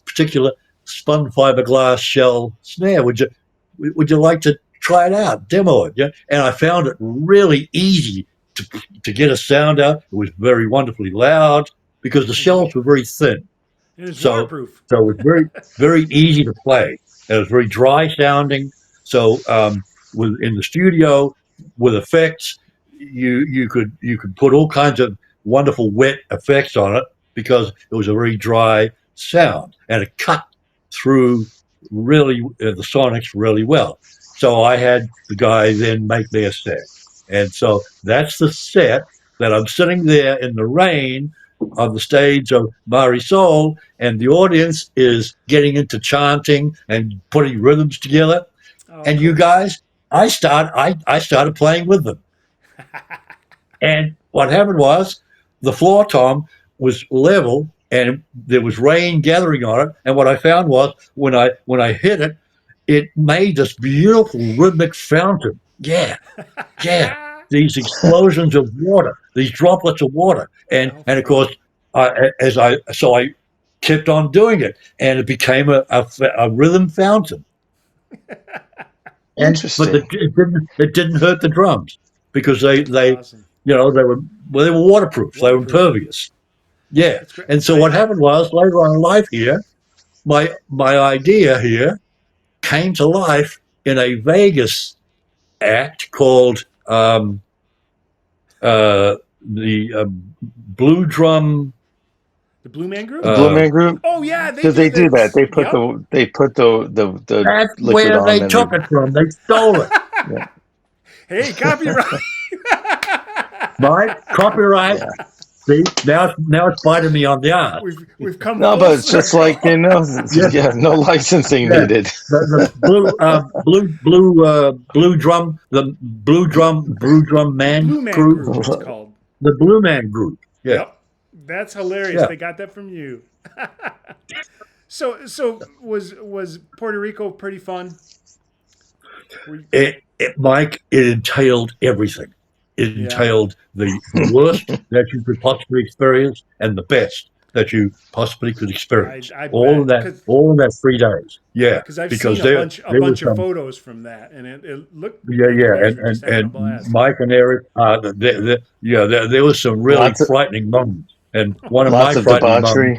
particular spun fiberglass shell snare. Would you like to try it out, demo it?" Yeah, and I found it really easy to get a sound out. It was very wonderfully loud because the shells were very thin. And it's So waterproof. so it was very easy to play. It was very dry sounding. So with in the studio with effects, you could put all kinds of wonderful wet effects on it because it was a very dry sound, and it cut through really the sonics really well. So I had the guy then make me a set, and so that's the set that I'm sitting there in the rain on the stage of Mari Soul, and the audience is getting into chanting and putting rhythms together. Oh, And you cool. guys, I started playing with them. And what happened was the floor tom was level and there was rain gathering on it. And what I found was when I hit it, it made this beautiful rhythmic fountain. Yeah, yeah. These explosions of water, these droplets of water, and How and of fun. course, I kept on doing it, and it became a rhythm fountain. But Interesting. it didn't hurt the drums because That's they awesome. they were waterproof, they were Waterproof. impervious. Yeah, That's great. and so what happened was later on in life here, my idea here came to life in a Vegas act called the Blue Drum. The Blue Man Group? The Blue Man Group, Oh yeah, they because do they do that. this. They put Yep. the That's liquid where on they and took it from. They stole it. yeah, Hey, copyright. Right? Copyright. yeah. See, now it's biting me on the ass. We've come No, full but it's just like Yeah, yeah, no licensing yeah. needed. The blue drum The man Blue Man group, Group, it's called. the Blue Man Group. Yeah, Yep. That's hilarious. Yeah. They got that from you. So was Puerto Rico pretty fun? Mike, it entailed everything. It Yeah. entailed the worst that you could possibly experience and the best that you possibly could experience. I bet because All in that 3 days. Yeah, I've seen because a there was bunch of some. photos from that, and it looked Yeah, like you yeah, guys were just having a and blast. Mike and Eric, there was some really Lots of frightening moments, and one of my lots of frightening moments debauchery.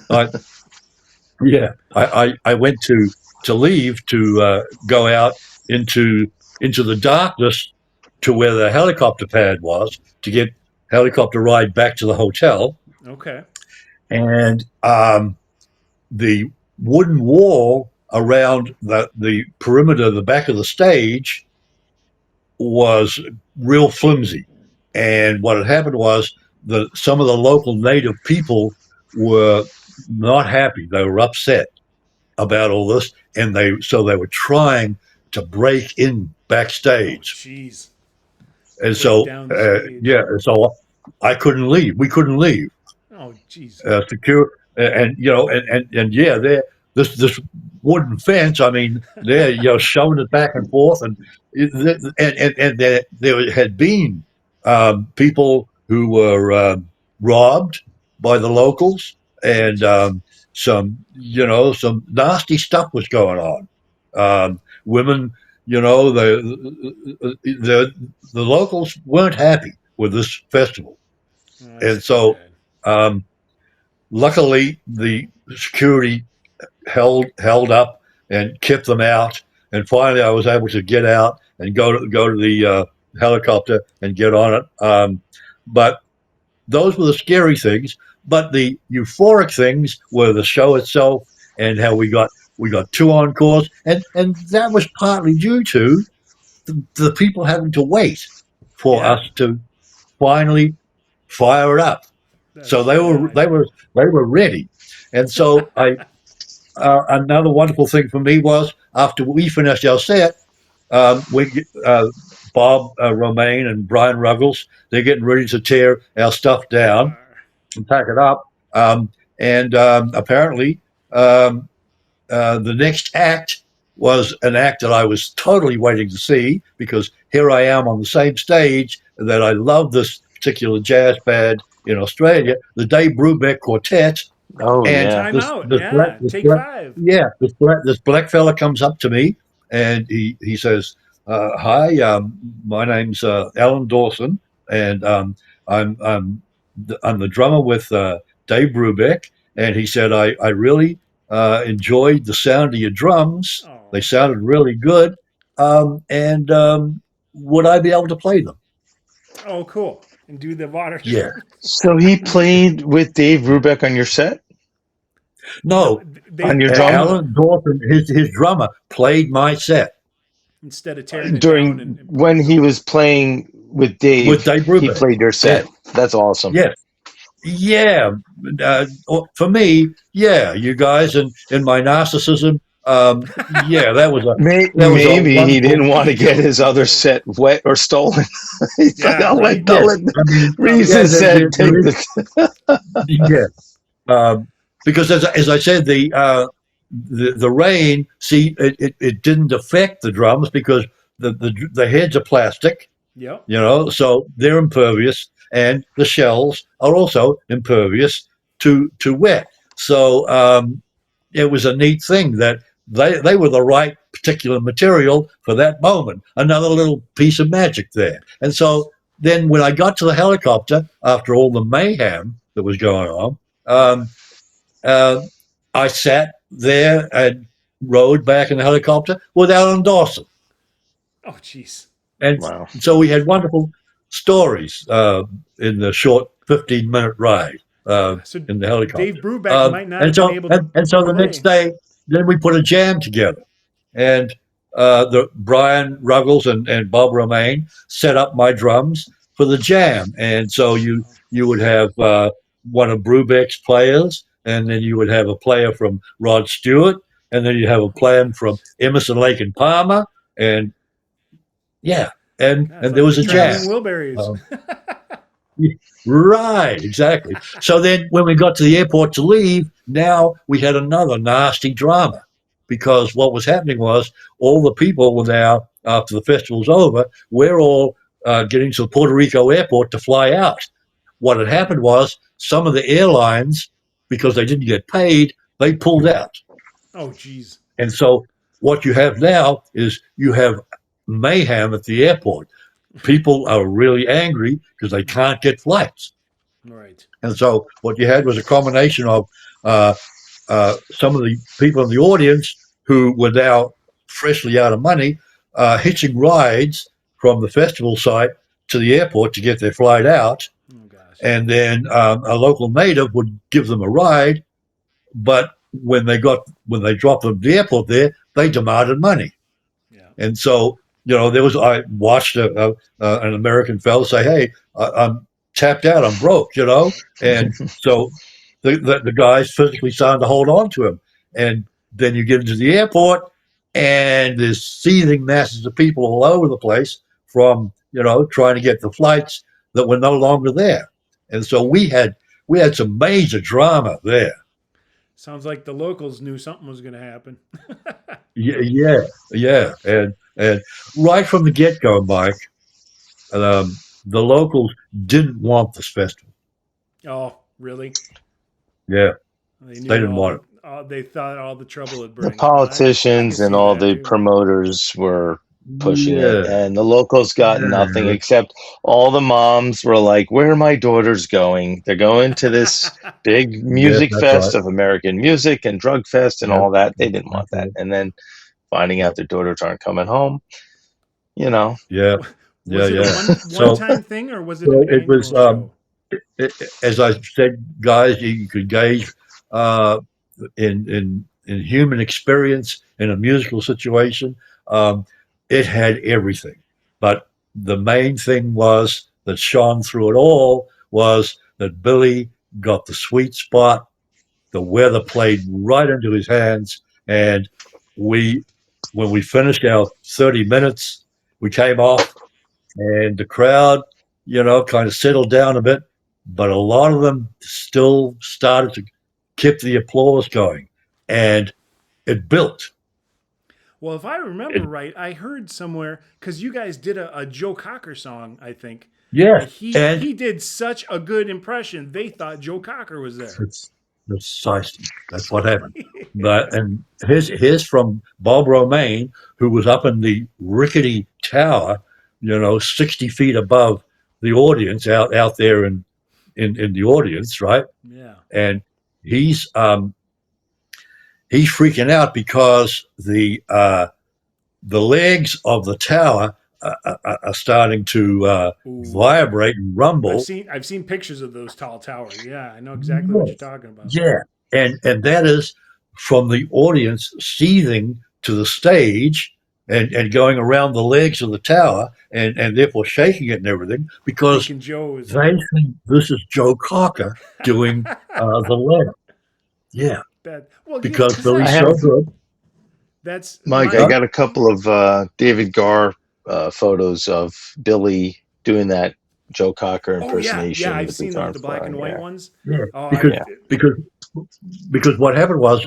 was, I, I went to leave to go out into the darkness to where the helicopter pad was to get helicopter ride back to the hotel, Okay. and the wooden wall around the perimeter, the back of the stage, was real flimsy. And what had happened was that some of the local native people were not happy. They were upset about all this, and they were trying to break in Oh, backstage. jeez. And Break so, down the stage. so I couldn't leave. We couldn't leave. Oh, jeez. Secure, and yeah, there this wooden fence. I mean, they're shoving it back and forth, and there had been people who were robbed by the locals, and some nasty stuff was going on. Women, the locals weren't happy with this festival, Oh, that's and too so. bad. Um, Luckily, the security held up and kept them out. And finally, I was able to get out and go to the helicopter and get on it. But those were the scary things. But the euphoric things were the show itself and how we got two encores, and that was partly due to the people having to wait for Yeah. us to finally fire it up. So That's yeah. they were ready, and so I another wonderful thing for me was after we finished our set, we Bob Romaine and Brian Ruggles, they're getting ready to tear our stuff They down are. and pack it up, and apparently um, the next act was an act that I was totally waiting to see because here I am on the same stage that I love this particular jazz band in Australia, the Dave Brubeck Quartet, Oh and yeah. Time out. Yeah. Take 5. this black fella comes up to me and he says, "Hi, my name's Alan Dawson, and I'm I'm I'm the drummer with Dave Brubeck." And he said, "I really enjoyed the sound of your drums. They Oh. sounded really good, and would I be able to play them?" Oh, cool. And do the water Yeah. drums. So he played with Dave Brubeck on your set, No, No, on they your drum Alan Dawson, his drummer, played my set instead of tearing it down during and putting when his he own. was playing with with Dave. Dave He Brubeck. played your Yeah, set. That's awesome. yeah, yeah. For me, yeah, you guys and my narcissism. Yeah, that was a Maybe he wonderful. didn't want to get Ego, his other ego. set wet or stolen. He's like, Yeah, right. I'll Yeah, let I mean, Probably yeah, Reese's set take there is, the. yeah. Because as I said, the rain. See, it didn't affect the drums because the heads are plastic, Yep. so they're impervious, and the shells are also impervious to wet. So it was a neat thing that they were the right particular material for that moment. Another little piece of magic there. And so then when I got to the helicopter after all the mayhem that was going on, Yeah. uh, I sat there and rode back in the helicopter with Alan Dawson. Oh, jeez. And Wow. so we had wonderful stories in the short 15-minute ride So in the Dave helicopter. Brubeck might not And have been so able and so to the next play. day, then we put a jam together, and the Brian Ruggles and Bob Romaine set up my drums for the jam, and so you would have one of Brubeck's players, and then you would have a player from Rod Stewart, and then you have a player from Emerson, Lake and Palmer, and yeah, and Yeah, it's and there like was the a jam. traveling Wilburys. Um, Right, exactly. So then when we got to the airport to leave, now we had another nasty drama because what was happening was all the people were now, after the festival's over, we're all getting to the Puerto Rico airport to fly out. What had happened was some of the airlines, because they didn't get paid, they pulled out. Oh, geez. And so what you have now is you have mayhem at the airport. People are really angry because they can't get flights. Right. And so what you had was a combination of uh, some of the people in the audience who were now freshly out of money, hitching rides from the festival site to the airport to get their flight out. Oh, gosh. And then a local native would give them a ride, but when they dropped them at the airport there, they demanded money. Yeah. And so I watched an American fellow say, "Hey, I'm tapped out, I'm broke," and so the guys physically started to hold on to him. And then you get into the airport, and there's seething masses of people all over the place from trying to get the flights that were no longer there. And so we had some major drama there. Sounds like the locals knew something was going to happen. Yeah, and right from the get go, Mike, the locals didn't want this festival. Oh, really? Yeah, They they knew didn't want it. they thought all the trouble would The bring. I can politicians and see all that the too. promoters were pushing it, Yeah, and the locals got nothing yeah, except all the moms were like, "Where are my daughters going? They're going to this big yes, music that's right. fest of American music and drug fest and Yep, all that." They didn't that's want that. right. And then finding out their daughters aren't coming home, you know. Yeah, yeah, Was it a yeah. one So, time thing or was it an so it was, annual show? as I said, guys, you could gauge uh, in human experience in a musical situation. Um, it had everything, but the main thing was that shone through it all was that Billy got the sweet spot. The weather played right into his hands, and we, when we finished our 30 minutes, we came off and the crowd, kind of settled down a bit, but a lot of them still started to keep the applause going, and it built. Well, if I remember It, right, I heard somewhere because you guys did a Joe Cocker song, I think, yeah, and and he did such a good impression. They thought Joe Cocker was there. it's precisely that's what happened. But and here's from Bob Romaine, who was up in the rickety tower, 60 feet above the audience, out there in the audience, right? Yeah. And he's he's freaking out because the legs of the tower are starting to Ooh. vibrate and rumble. I've seen pictures of those tall towers. Yeah, I know exactly what you're talking about. Yeah, and that is from the audience seething to the stage and going around the legs of the tower and therefore shaking it and everything because Thinking Joe is they think this is Joe Cocker doing the letter. Yeah, that. Well, yeah, because because I Billy's that's so have good. Mike, I my. Huh? got a couple of David Garr photos of Billy doing that Joe Cocker Oh yeah, yeah. impersonation I've with his seen those, the arms black and flailing. white Yeah, ones. Yeah, Oh, because yeah. because because what happened was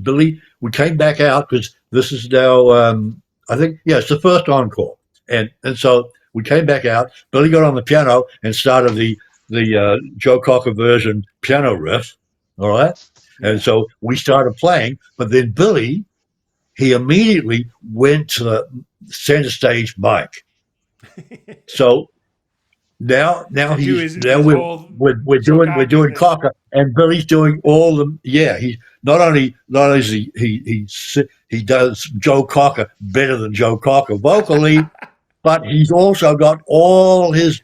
Billy, we came back out because this is now I think it's the first encore, and so we came back out. Billy got on the piano and started the Joe Cocker version piano riff, all right, and yeah. so we started playing. But then Billy, he immediately went to the center stage mic. So now To do he's now his whole we're Joe doing Cocker thing. Cocker, and Billy's doing all the he not only is he does Joe Cocker better than Joe Cocker vocally, but he's also got all his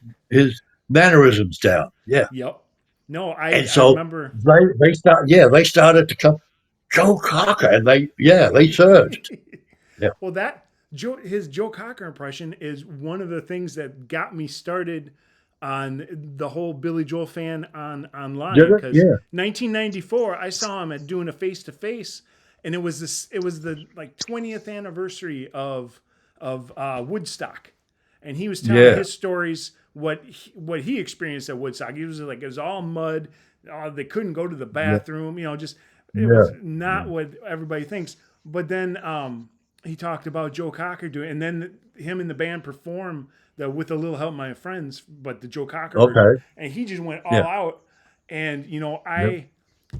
mannerisms down. Yeah, Yep. No, and I so remember. they started to come Joe Cocker, and they surged. Yeah, Well, that his Joe Cocker impression is one of the things that got me started on the whole Billy Joel fan online because yeah, 1994 I saw him at doing a face to face, and it was the like 20th anniversary of Woodstock, and he was telling yeah, his stories what he experienced at Woodstock. It was all mud. They couldn't go to the Yeah. bathroom. Just it Yeah. was not what everybody thinks. But then he talked about Joe Cocker doing, and then him and the band perform with a little help of my friends, but the Joe Cocker version, Okay. and he just went Yeah. all out. And Yep.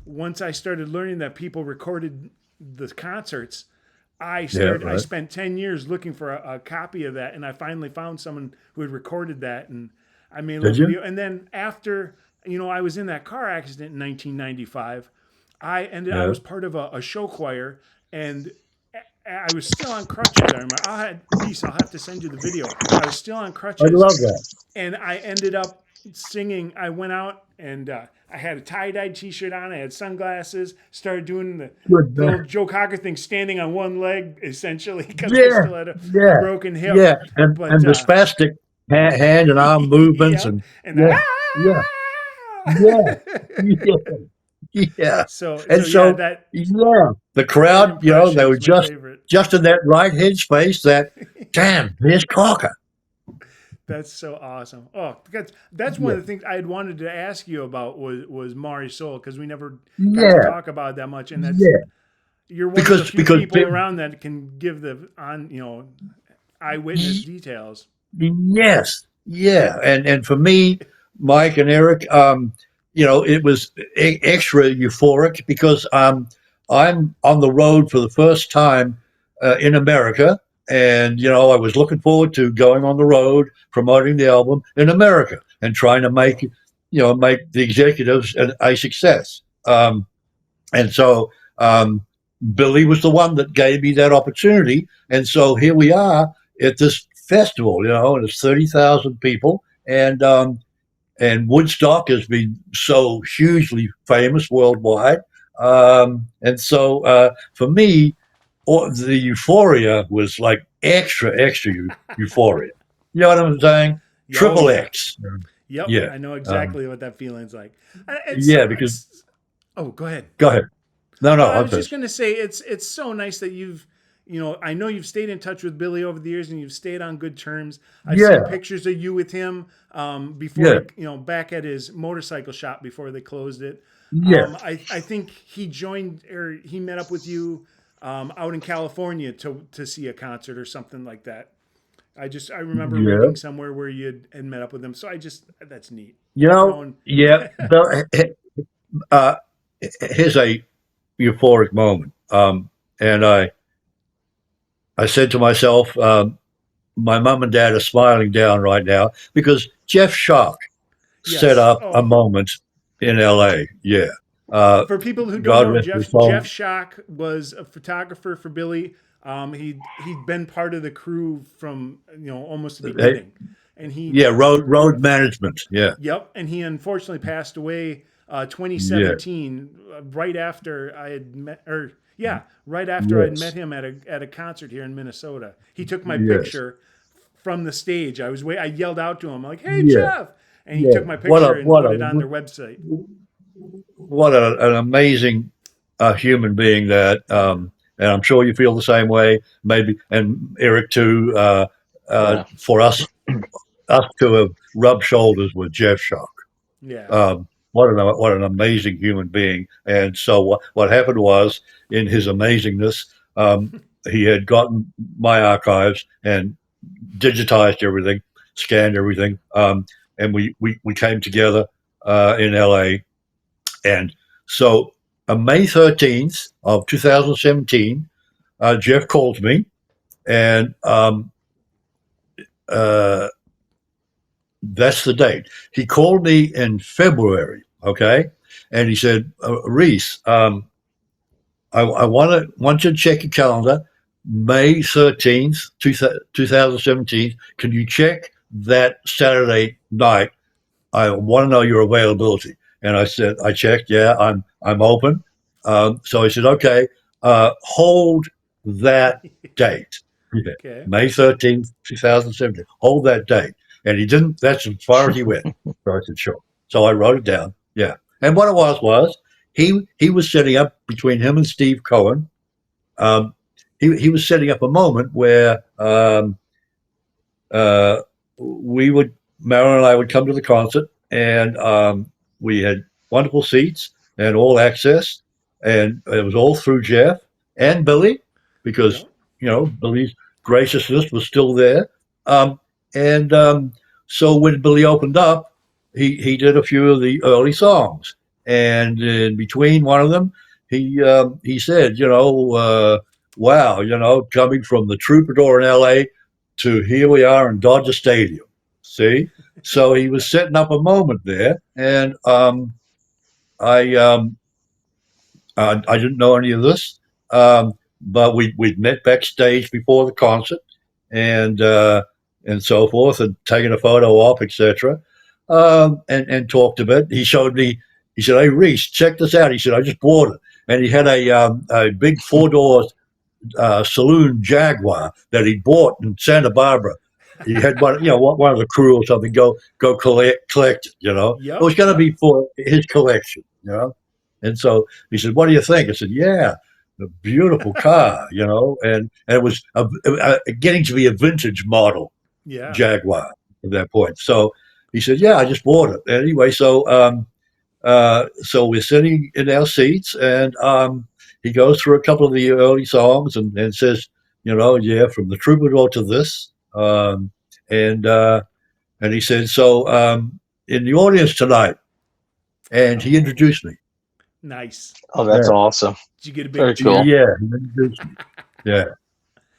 once I started learning that people recorded the concerts, I Yeah. I Right. spent 10 years looking for a copy of that, and I finally found someone who had recorded that, and I made a Did little you? video. And then after I was in that car accident in 1995, I Yeah. was part of a show choir, and I was still on crutches. I remember. Rhys, I'll have to send you the video. I was still on I crutches, love that. and I ended up singing. I went out and I had a tie-dyed T-shirt on. I had sunglasses. Started doing the Good little man. Joe Cocker thing, standing on one leg essentially because I Yeah. still had a Yeah. broken hip. Yeah. And But the spastic hand and arm movements yeah, and and yeah. Yeah. Yeah. Yeah. Yeah. so And yeah, so that yeah, the that crowd, impression they were is my just favorite. in that right headspace that, damn, here's Cocker. That's so awesome. Oh, that's one Yeah. of the things I had wanted to ask you about was Mari's Soul, because we never got to Yeah. talk about it that much, and Yeah. you're one of the few Because people around that can give the eyewitness details. yes, yeah, and for me, Mike and Eric, it was extra euphoric because I'm on the road for the first time in America, and I was looking forward to going on the road promoting the album in America and trying to make the executives a success. And so Billy was the one that gave me that opportunity. And so here we are at this festival, and it's 30,000 people. And Woodstock has been so hugely famous worldwide. And so for me, the euphoria was like extra euphoria. You know what I'm saying? Oh Triple yeah, X. yep. Yeah. I know exactly what that feeling's like. Yeah, because Oh, go ahead. go ahead. No, No, no, I I'm was just finished. gonna say it's so nice that I know you've stayed in touch with Billy over the years and you've stayed on good terms. I've seen Yeah, pictures of you with him before yeah, back at his motorcycle shop before they closed it. yeah, I think he joined or he met up with you out in California to see a concert or something like that. I remember yeah. reading somewhere where you had met up with him. So that's neat. Knowing Yeah. Uh, Here's a euphoric moment. And I said to myself, my mom and dad are smiling down right now because Jeff Shark set yes. up a Oh, moment in LA. Yeah. Uh, for people who don't God know, rest his Jeff soul. Schock was a photographer for Billy. He'd been part of the crew from almost the Hey, beginning, and he yeah, road management. Yeah. yep, and he unfortunately passed away Yeah. 2017, right after I had met or yeah, right after I'd met Yes. him at a concert here in Minnesota. He took my Yes. picture from the stage. I yelled out to him like, "Hey Yeah. Jeff," and he Yeah. took my picture and What put a it on their website. an amazing human being that, and I'm sure you feel the same way. Maybe, and Eric too. Yeah. For us to have rubbed shoulders with Jeff Shock. Yeah. What an amazing human being. And so what happened was, in his amazingness, he had gotten my archives and digitized everything, scanned everything, and we came together in LA. And so on May 13th of 2017, Jeff called me, and uh, that's the date. He called me in February, okay, and he said, "Rhys, I want you to check your calendar. May 13th, 2017. Can you check that Saturday night? I want to know your availability." And I said, I checked. Yeah, I'm open. So he said, okay, hold that date. Yeah. Okay. May 13th, 2017. Hold that date. And he didn't. That's as far as he went. So I said, sure. So I wrote it down. Yeah. And what it was he was setting up between him and Steve Cohen. Um, he was setting up a moment where we would Marilyn and I would come to the concert, and we had wonderful seats and all access, and it was all through Jeff and Billy, because Billy's graciousness was still there. Um, and so when Billy opened up, he did a few of the early songs, and in between one of them, he said, wow, coming from the Troubadour in L.A. to here we are in Dodger Stadium. See, so he was setting up a moment there, and I um, I didn't know any of this, but we'd met backstage before the concert, and and so forth, and taken a photo op, etc. And talked a bit. He showed me. He said, "Hey, Rhys, check this out." He said, "I just bought it," and he had a big 4-door saloon Jaguar that he bought in Santa Barbara. He had one of the crew or something go collect it. It was going to be for his collection. And so he said, "What do you think?" I said, "Yeah, a beautiful car, and it was getting to be a vintage model Jaguar at that point." So he said, "Yeah, I just bought it." Anyway, so we're sitting in our seats, and he goes through a couple of the early songs and says, yeah, from the Troubadour to this, and he said, so in the audience tonight, and he introduced me. Nice. Oh, that's awesome. Did you get a big Very cheer? cool. Yeah, he introduced me.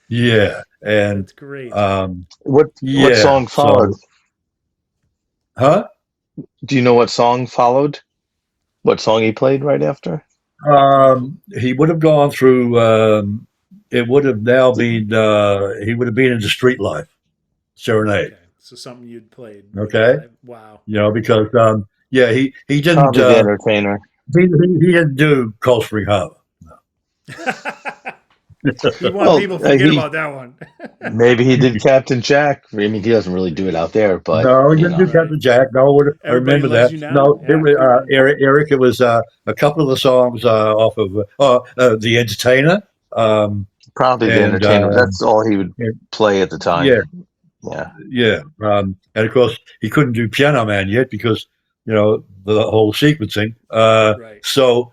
Yeah, and that's great. What song followed? Huh? Do you know what song followed? What song he played right after? He would have gone through. It would have now been. He would have been into Street Life, Serenade. Okay. So something you'd played. Okay. Wow. Because he didn't. Probably the Entertainer. He didn't do Cold Spring Harbor. He wanted people to forget about that one. Maybe he did Captain Jack. I mean, he doesn't really do it out there, but no, he didn't do Captain Jack. No, I remember that. No, it was Eric. It was a couple of the songs off of the Entertainer. Probably the Entertainer. That's all he would play at the time. Yeah. And of course, he couldn't do Piano Man yet because the whole sequencing. Right. So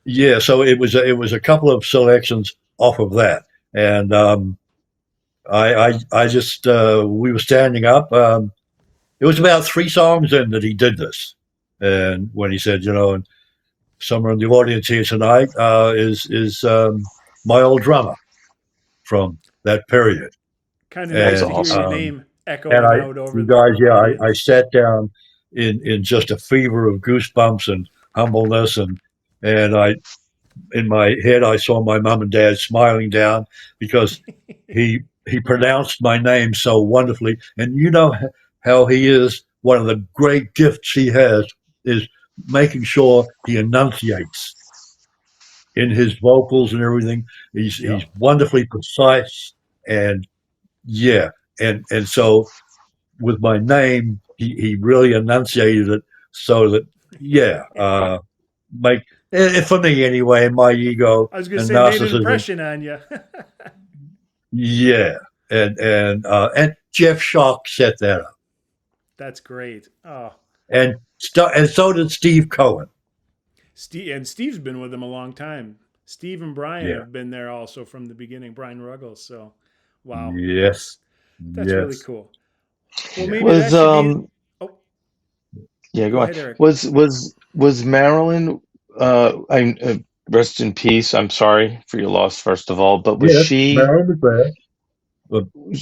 it was a couple of selections off of that, and I just we were standing up. It was about 3 songs in that he did this, and when he said, and someone in the audience here tonight is my old drummer from that period. Kind of nice to hear your name echoing out over you guys, the audience. I sat down in just a fever of goosebumps and humbleness, and in my head I saw my mom and dad smiling down because he pronounced my name so wonderfully, and how he is. One of the great gifts he has is making sure he enunciates in his vocals and everything. He's wonderfully precise, and and so with my name, he really enunciated it so that for me anyway, my ego I was going to and say, made an narcissism. impression on you. And Jeff Shock set that up. That's great. Oh, and so did Steve Cohen. Steve's been with him a long time. Steve and Brian have been there also from the beginning. Brian Ruggles. So, wow. Yes, that's really cool. Well, maybe was go ahead, Eric. Was Marilyn? Rest in peace. I'm sorry for your loss, first of all. But was she? Marilyn was there.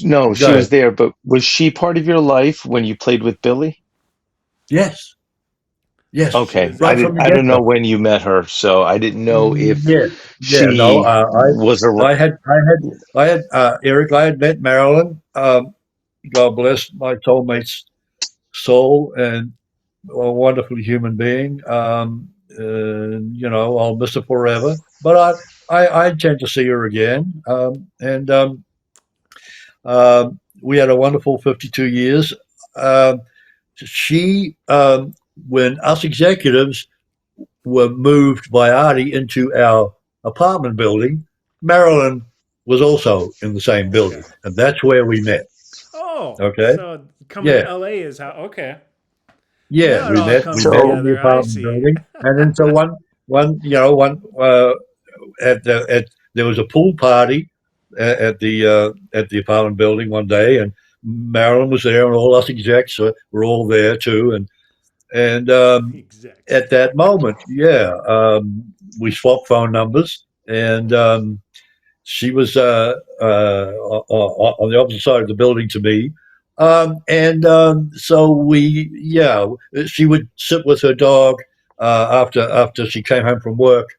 No, she was there. But was she part of your life when you played with Billy? Yes. Yes. Okay. Right I don't know when you met her, so I didn't know if she was a. I had Eric. I had met Marilyn. God bless my soulmate's soul, and a wonderful human being. I'll miss her forever. But I intend to see her again. We had a wonderful 52 years. When us executives were moved by Artie into our apartment building, Marilyn was also in the same building, and that's where we met. Oh, Okay. so coming to Yeah. LA is how, okay. Yeah. Now it We all met. We comes met in the together. I apartment see. building, and then so one at there was a pool party at the apartment building one day, and Marilyn was there, and all us execs were all there too, and Exact. at that moment, yeah, we swapped phone numbers, and she was on the opposite side of the building to me. And so she would sit with her dog after she came home from work.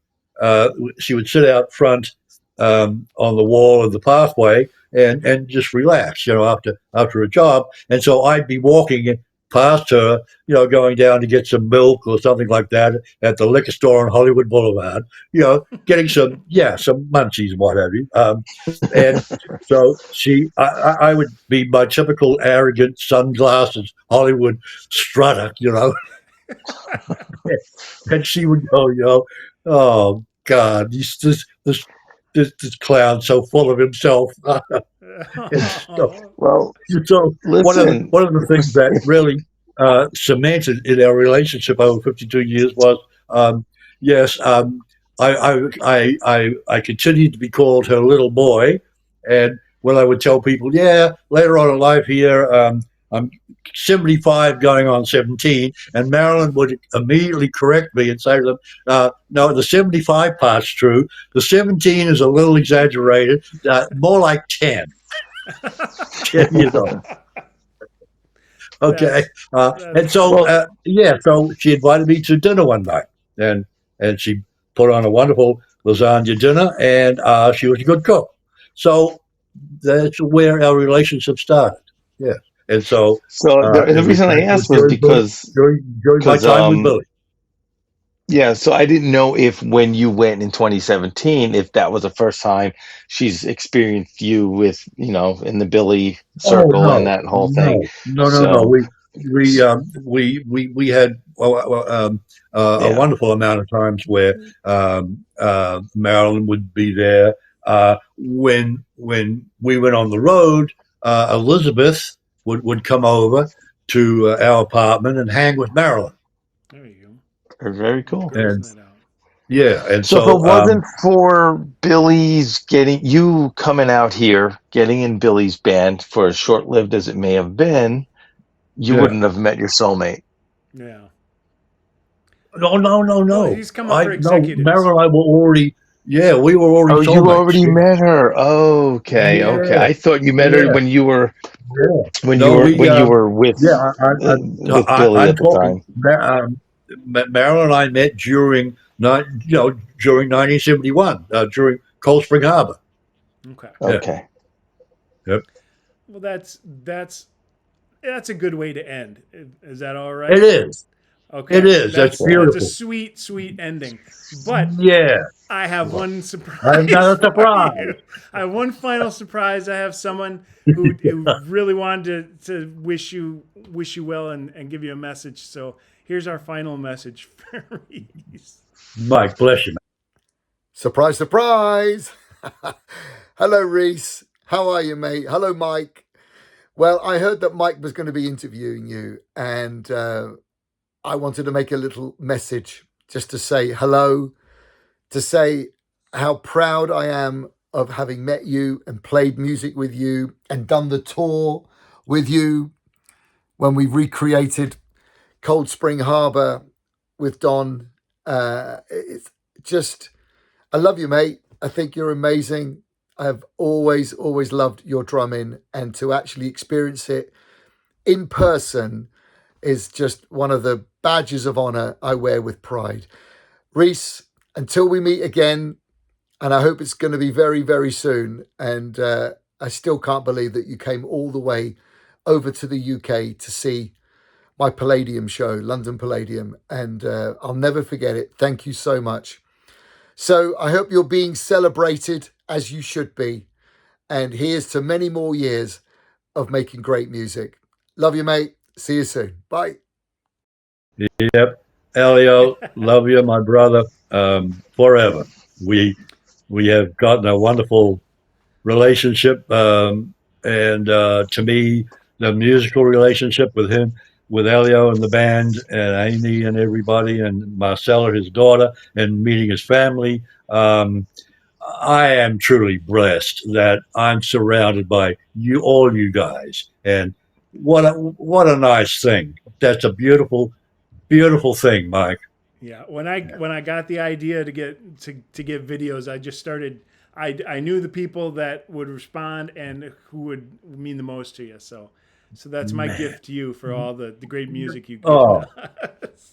She would sit out front on the wall of the pathway and just relax, after a job. And so I'd be walking past her, going down to get some milk or something like that at the liquor store on Hollywood Boulevard, getting some munchies and what have you. And so I would be my typical arrogant sunglasses Hollywood strutter, and she would go, oh God, this clown's so full of himself. And Well, so listen. one of the things that really cemented in our relationship over 52 years was, yes, I continued to be called her little boy, and when I would tell people, yeah, later on in life here, I'm 75 going on 17, and Marilyn would immediately correct me and say to them, no, the 75 part's true. The 17 is a little exaggerated, more like 10. 10 years old. Okay. And so, so she invited me to dinner one night, and she put on a wonderful lasagna dinner, and she was a good cook. So that's where our relationship started. Yeah. And so The it was reason I asked was during my because time with Billy. yeah, so I didn't know if when you went in 2017, if that was the first time she's experienced you with, in the Billy Oh circle and no, that whole thing. no. So We had a yeah, wonderful amount of times where Marilyn would be there. When we went on the road, Elizabeth would come over to our apartment and hang with Marilyn. There you very go. cool. And Grossing it out. yeah, and So if it so wasn't for Billy's coming out here, getting in Billy's band, for as short-lived as it may have been, you yeah. wouldn't have met your soulmate. Yeah. No. Well, he's coming for executives. Marilyn and I were already, we were already Oh, you soulmates. already met her. Okay, okay. Yeah, I thought you met her yeah, when you were yeah. No, with Billy I'm at the talking. time. Marilyn and I met during 1971, during Cold Spring Harbor. Okay. Yeah. Okay. Yep. Well, that's a good way to end. Is that all right? It is. Okay. It is. That's That's a beautiful. sweet, sweet ending. But Yeah. I have one surprise. I've got a for surprise. you. I have one final surprise. I have someone who really wanted to wish you well and give you a message. So here's our final message for Rhys. Mike, bless you. Surprise, surprise. Hello, Rhys. How are you, mate? Hello, Mike. Well, I heard that Mike was going to be interviewing you, and I wanted to make a little message just to say hello, to say how proud I am of having met you and played music with you and done the tour with you when we recreated Cold Spring Harbor with Don. It's just, I love you, mate. I think you're amazing. I've always loved your drumming, and to actually experience it in person is just one of the badges of honor I wear with pride. Rhys, until we meet again, and I hope it's going to be very, very soon. And I still can't believe that you came all the way over to the UK to see my Palladium show, London Palladium. And I'll never forget it. Thank you so much. So I hope you're being celebrated as you should be. And here's to many more years of making great music. Love you, mate. See you soon. Bye. Yep. Elio, love you, my brother, forever. We have gotten a wonderful relationship, and to me, the musical relationship with him, with Elio and the band, and Amy and everybody, and Marcella, his daughter, and meeting his family. I am truly blessed that I'm surrounded by all you guys, and what a nice thing. That's a beautiful, beautiful thing, Mike. Yeah, when I got the idea to get videos, I just started. I knew the people that would respond and who would mean the most to you. So that's my Man. gift to you for all the great music you given Oh, us.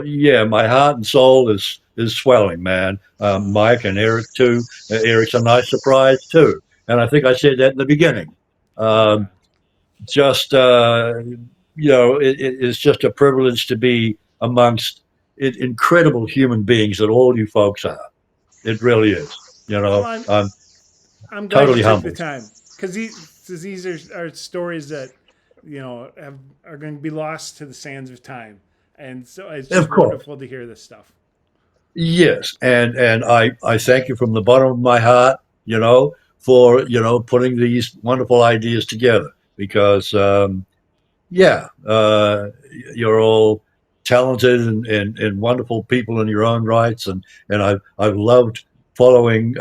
yeah, my heart and soul is swelling, man. Mike and Eric too. Eric's a nice surprise too, and I think I said that in the beginning. Yeah. Um, just it's just a privilege to be amongst incredible human beings that all you folks are. It really is. Well, I'm I'm glad you Totally took the humbled. time because these are stories that are going to be lost to the sands of time, and so it's just Of course. wonderful to hear this stuff. Yes, and I thank you from the bottom of my heart, for putting these wonderful ideas together because yeah, you're all talented and wonderful people in your own rights, and I've loved following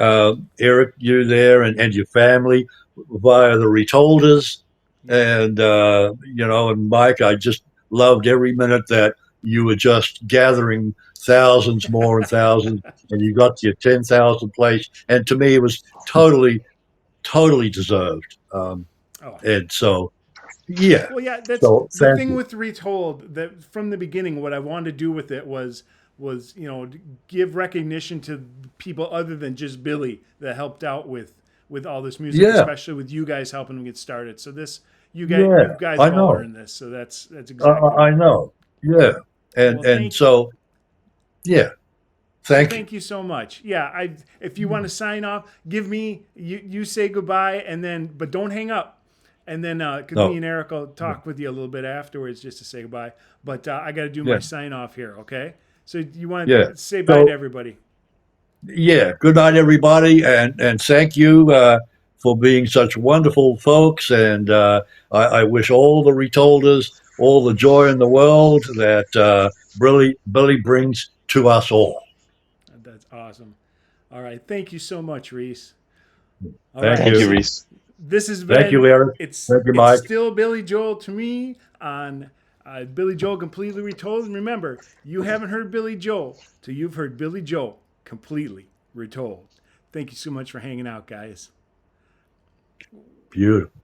Eric, you there, and your family via the Retolders, Yeah. and and Mike. I just loved every minute that you were just gathering thousands more and thousands, and you got to your 10,000 place, and to me it was totally deserved. Oh, And so yeah, well, yeah. That's so the thank thing you. with Retold. That from the beginning, what I wanted to do with it was give recognition to people other than just Billy that helped out with all this music, Yeah, especially with you guys helping him get started. So this you yeah, guys I have all know. earned this. So that's exactly I right. know. Yeah, and Well, and thank you. so yeah, Well, thank you. thank you so much. Yeah, I if you want to sign off, give me you say goodbye and then but don't hang up. And then cuz me No, and Eric will talk with you a little bit afterwards just to say goodbye. But I got to do my yeah, sign off here, okay? So you want yeah. to say bye to So everybody. yeah, good night, everybody, and thank you for being such wonderful folks. And I wish all the Retolders all the joy in the world that Billy brings to us all. That's awesome. All right. Thank you so much, Rhys. All Thank right. Thank you, you. Reese. This has Thank you, been Eric. Thank you, it's Mike. still Billy Joel to me on Billy Joel completely retold. And remember, you haven't heard Billy Joel till you've heard Billy Joel completely retold. Thank you so much for hanging out, guys. Beautiful.